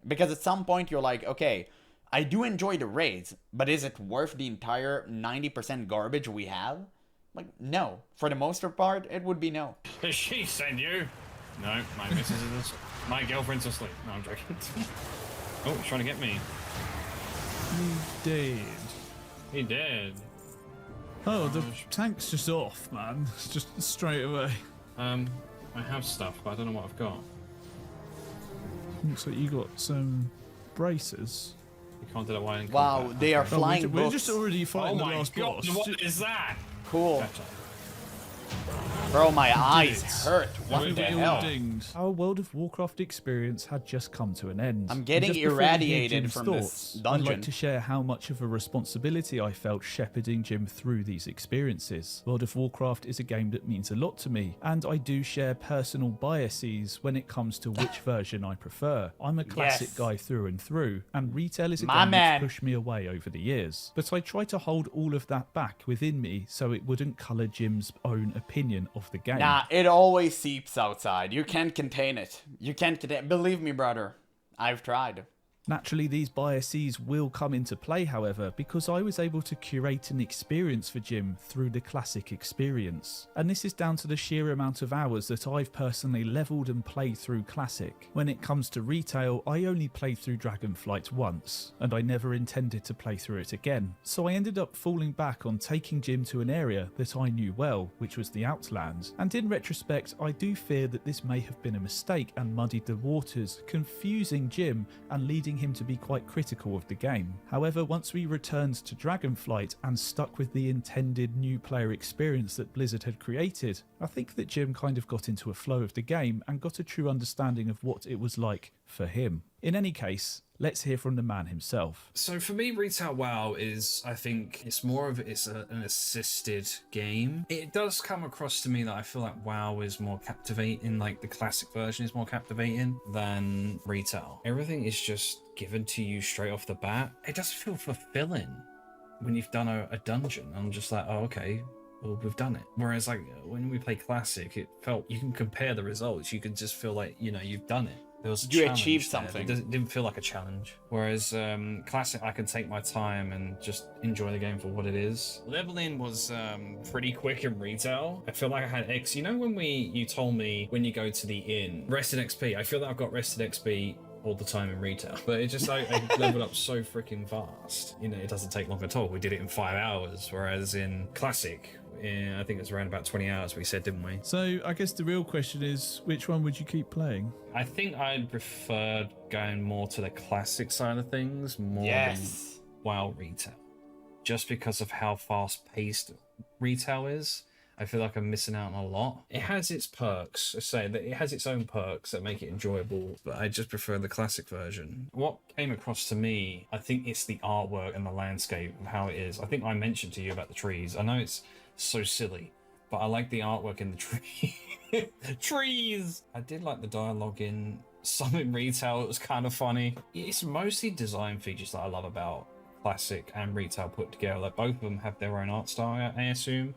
Because at some point you're like, okay, I do enjoy the raids, but is it worth the entire 90% garbage we have? Like, no. For the most part, it would be no. Does she send you? No, my missus is my girlfriend's asleep. No, I'm joking. Oh, he's trying to get me. You did. He did. Oh, the tank's just off, man. It's just straight away. I have stuff, but I don't know what I've got. Looks like you got some braces. You can't do that while in Wow, combat. they are Oh, flying we're books. just already Oh fighting the my last god, boss. what is that? Cool. Gotcha. Bro, my Did eyes it. hurt. What We the all hell? dinged. Our World of Warcraft experience had just come to an end. I'm getting And just before we hear irradiated Jim's from thoughts, this I'd dungeon. like to share how much of a responsibility I felt shepherding Jim through these experiences. World of Warcraft is a game that means a lot to me, and I do share personal biases when it comes to which version I prefer. I'm a classic Yes. guy through and through, and retail is a My game man. that's pushed me away over the years. But I try to hold all of that back within me so it wouldn't colour Jim's own opinion of the game. Nah, it always seeps outside. You can't contain it. You can't contain. Believe me, brother. I've tried. Naturally, these biases will come into play, however, because I was able to curate an experience for Jim through the classic experience. And this is down to the sheer amount of hours that I've personally leveled and played through classic. When it comes to retail, I only played through Dragonflight once, and I never intended to play through it again. So I ended up falling back on taking Jim to an area that I knew well, which was the Outlands. And in retrospect, I do fear that this may have been a mistake and muddied the waters, confusing Jim and leading him to be quite critical of the game. However, once we returned to Dragonflight and stuck with the intended new player experience that Blizzard had created, I think that Jim kind of got into a flow of the game and got a true understanding of what it was like for him. In any case, let's hear from the man himself. So for me, Retail WoW is, I think, it's more of an assisted game. It does come across to me that I feel like WoW is more captivating, like the classic version is more captivating than Retail. Everything is just given to you straight off the bat. It doesn't feel fulfilling when you've done a dungeon. I'm just like, oh, okay, well, we've done it. Whereas like when we play Classic, it felt, you can compare the results. You can just feel like, you know, you've done it. There was a You challenge achieved there. something. It didn't feel like a challenge. Whereas Classic, I can take my time and just enjoy the game for what it is. Leveling was pretty quick in Retail. I feel like I had X. You know when you told me when you go to the inn, rested XP. I feel that I've got rested XP all the time in Retail, but it's just I leveled up so freaking fast. You know, it doesn't take long at all. We did it in 5 hours, whereas in Classic, I think it was around about 20 hours we said, didn't we? So I guess the real question is, which one would you keep playing? I think I'd prefer going more to the Classic side of things more than WoW Retail, just because of how fast-paced Retail is. I feel like I'm missing out on a lot. It has its perks. I say that it has its own perks that make it enjoyable, but I just prefer the Classic version. What came across to me, I think it's the artwork and the landscape of how it is. I think I mentioned to you about the trees. I know it's so silly, but I like the artwork in the tree. Trees! I did like the dialogue in some in Retail. It was kind of funny. It's mostly design features that I love about Classic and Retail put together. Like both of them have their own art style, I assume,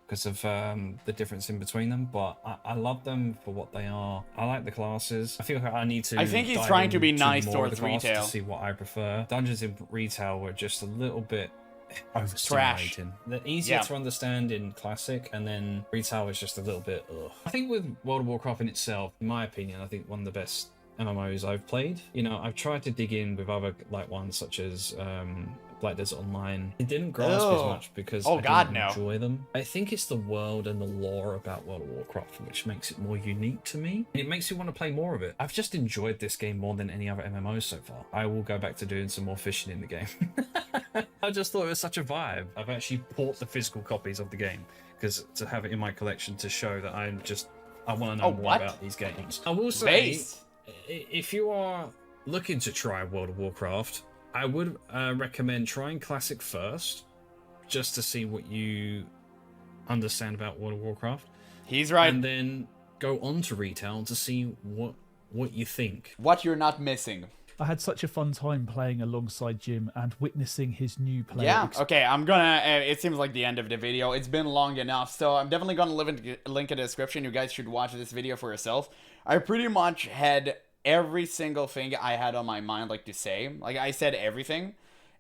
because of the difference in between them, but I love them for what they are. I like the classes. I feel like I need to I think he's dive trying to be into nice more of towards the classes Retail. to see what I prefer. Dungeons in Retail were just a little bit Trash. overstimulating. They're easier Yeah. to understand in Classic, and then Retail was just a little bit ugh. I think with World of Warcraft in itself, in my opinion, I think one of the best MMOs I've played. You know, I've tried to dig in with other like ones such as Black Desert Online. It didn't grasp as much because I didn't enjoy them. I think it's the world and the lore about World of Warcraft which makes it more unique to me. It makes me want to play more of it. I've just enjoyed this game more than any other MMO so far. I will go back to doing some more fishing in the game. I just thought it was such a vibe. I've actually bought the physical copies of the game because to have it in my collection to show that I want to know more about these games. I will say, if you are looking to try World of Warcraft, I would recommend trying Classic first, just to see what you understand about World of Warcraft. He's right. And then go on to Retail to see what you think. What you're not missing. I had such a fun time playing alongside Jim and witnessing his new player. Yeah, okay, I'm gonna, it seems like the end of the video. It's been long enough, so I'm definitely gonna link in the description. You guys should watch this video for yourself. I pretty much had every single thing I had on my mind, like, to say. Like, I said everything.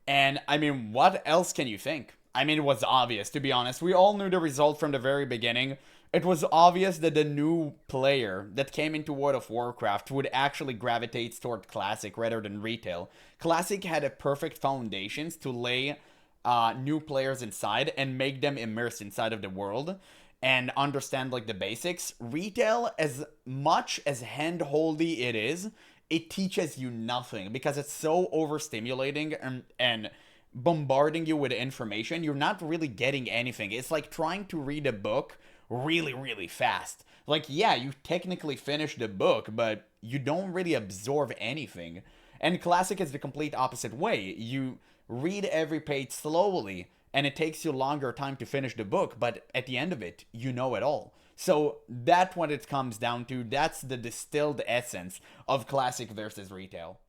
And, I mean, what else can you think? I mean, it was obvious, to be honest. We all knew the result from the very beginning. It was obvious that the new player that came into World of Warcraft would actually gravitate toward Classic rather than Retail. Classic had a perfect foundations to lay new players inside and make them immersed inside of the world and understand, like, the basics. Retail, as much as hand-holdy it is, it teaches you nothing because it's so overstimulating and bombarding you with information. You're not really getting anything. It's like trying to read a book really, really fast. Like, yeah, you technically finish the book, but you don't really absorb anything. And Classic is the complete opposite way. You read every page slowly, and it takes you longer time to finish the book, but at the end of it, you know it all. So that's what it comes down to. That's the distilled essence of Classic versus Retail.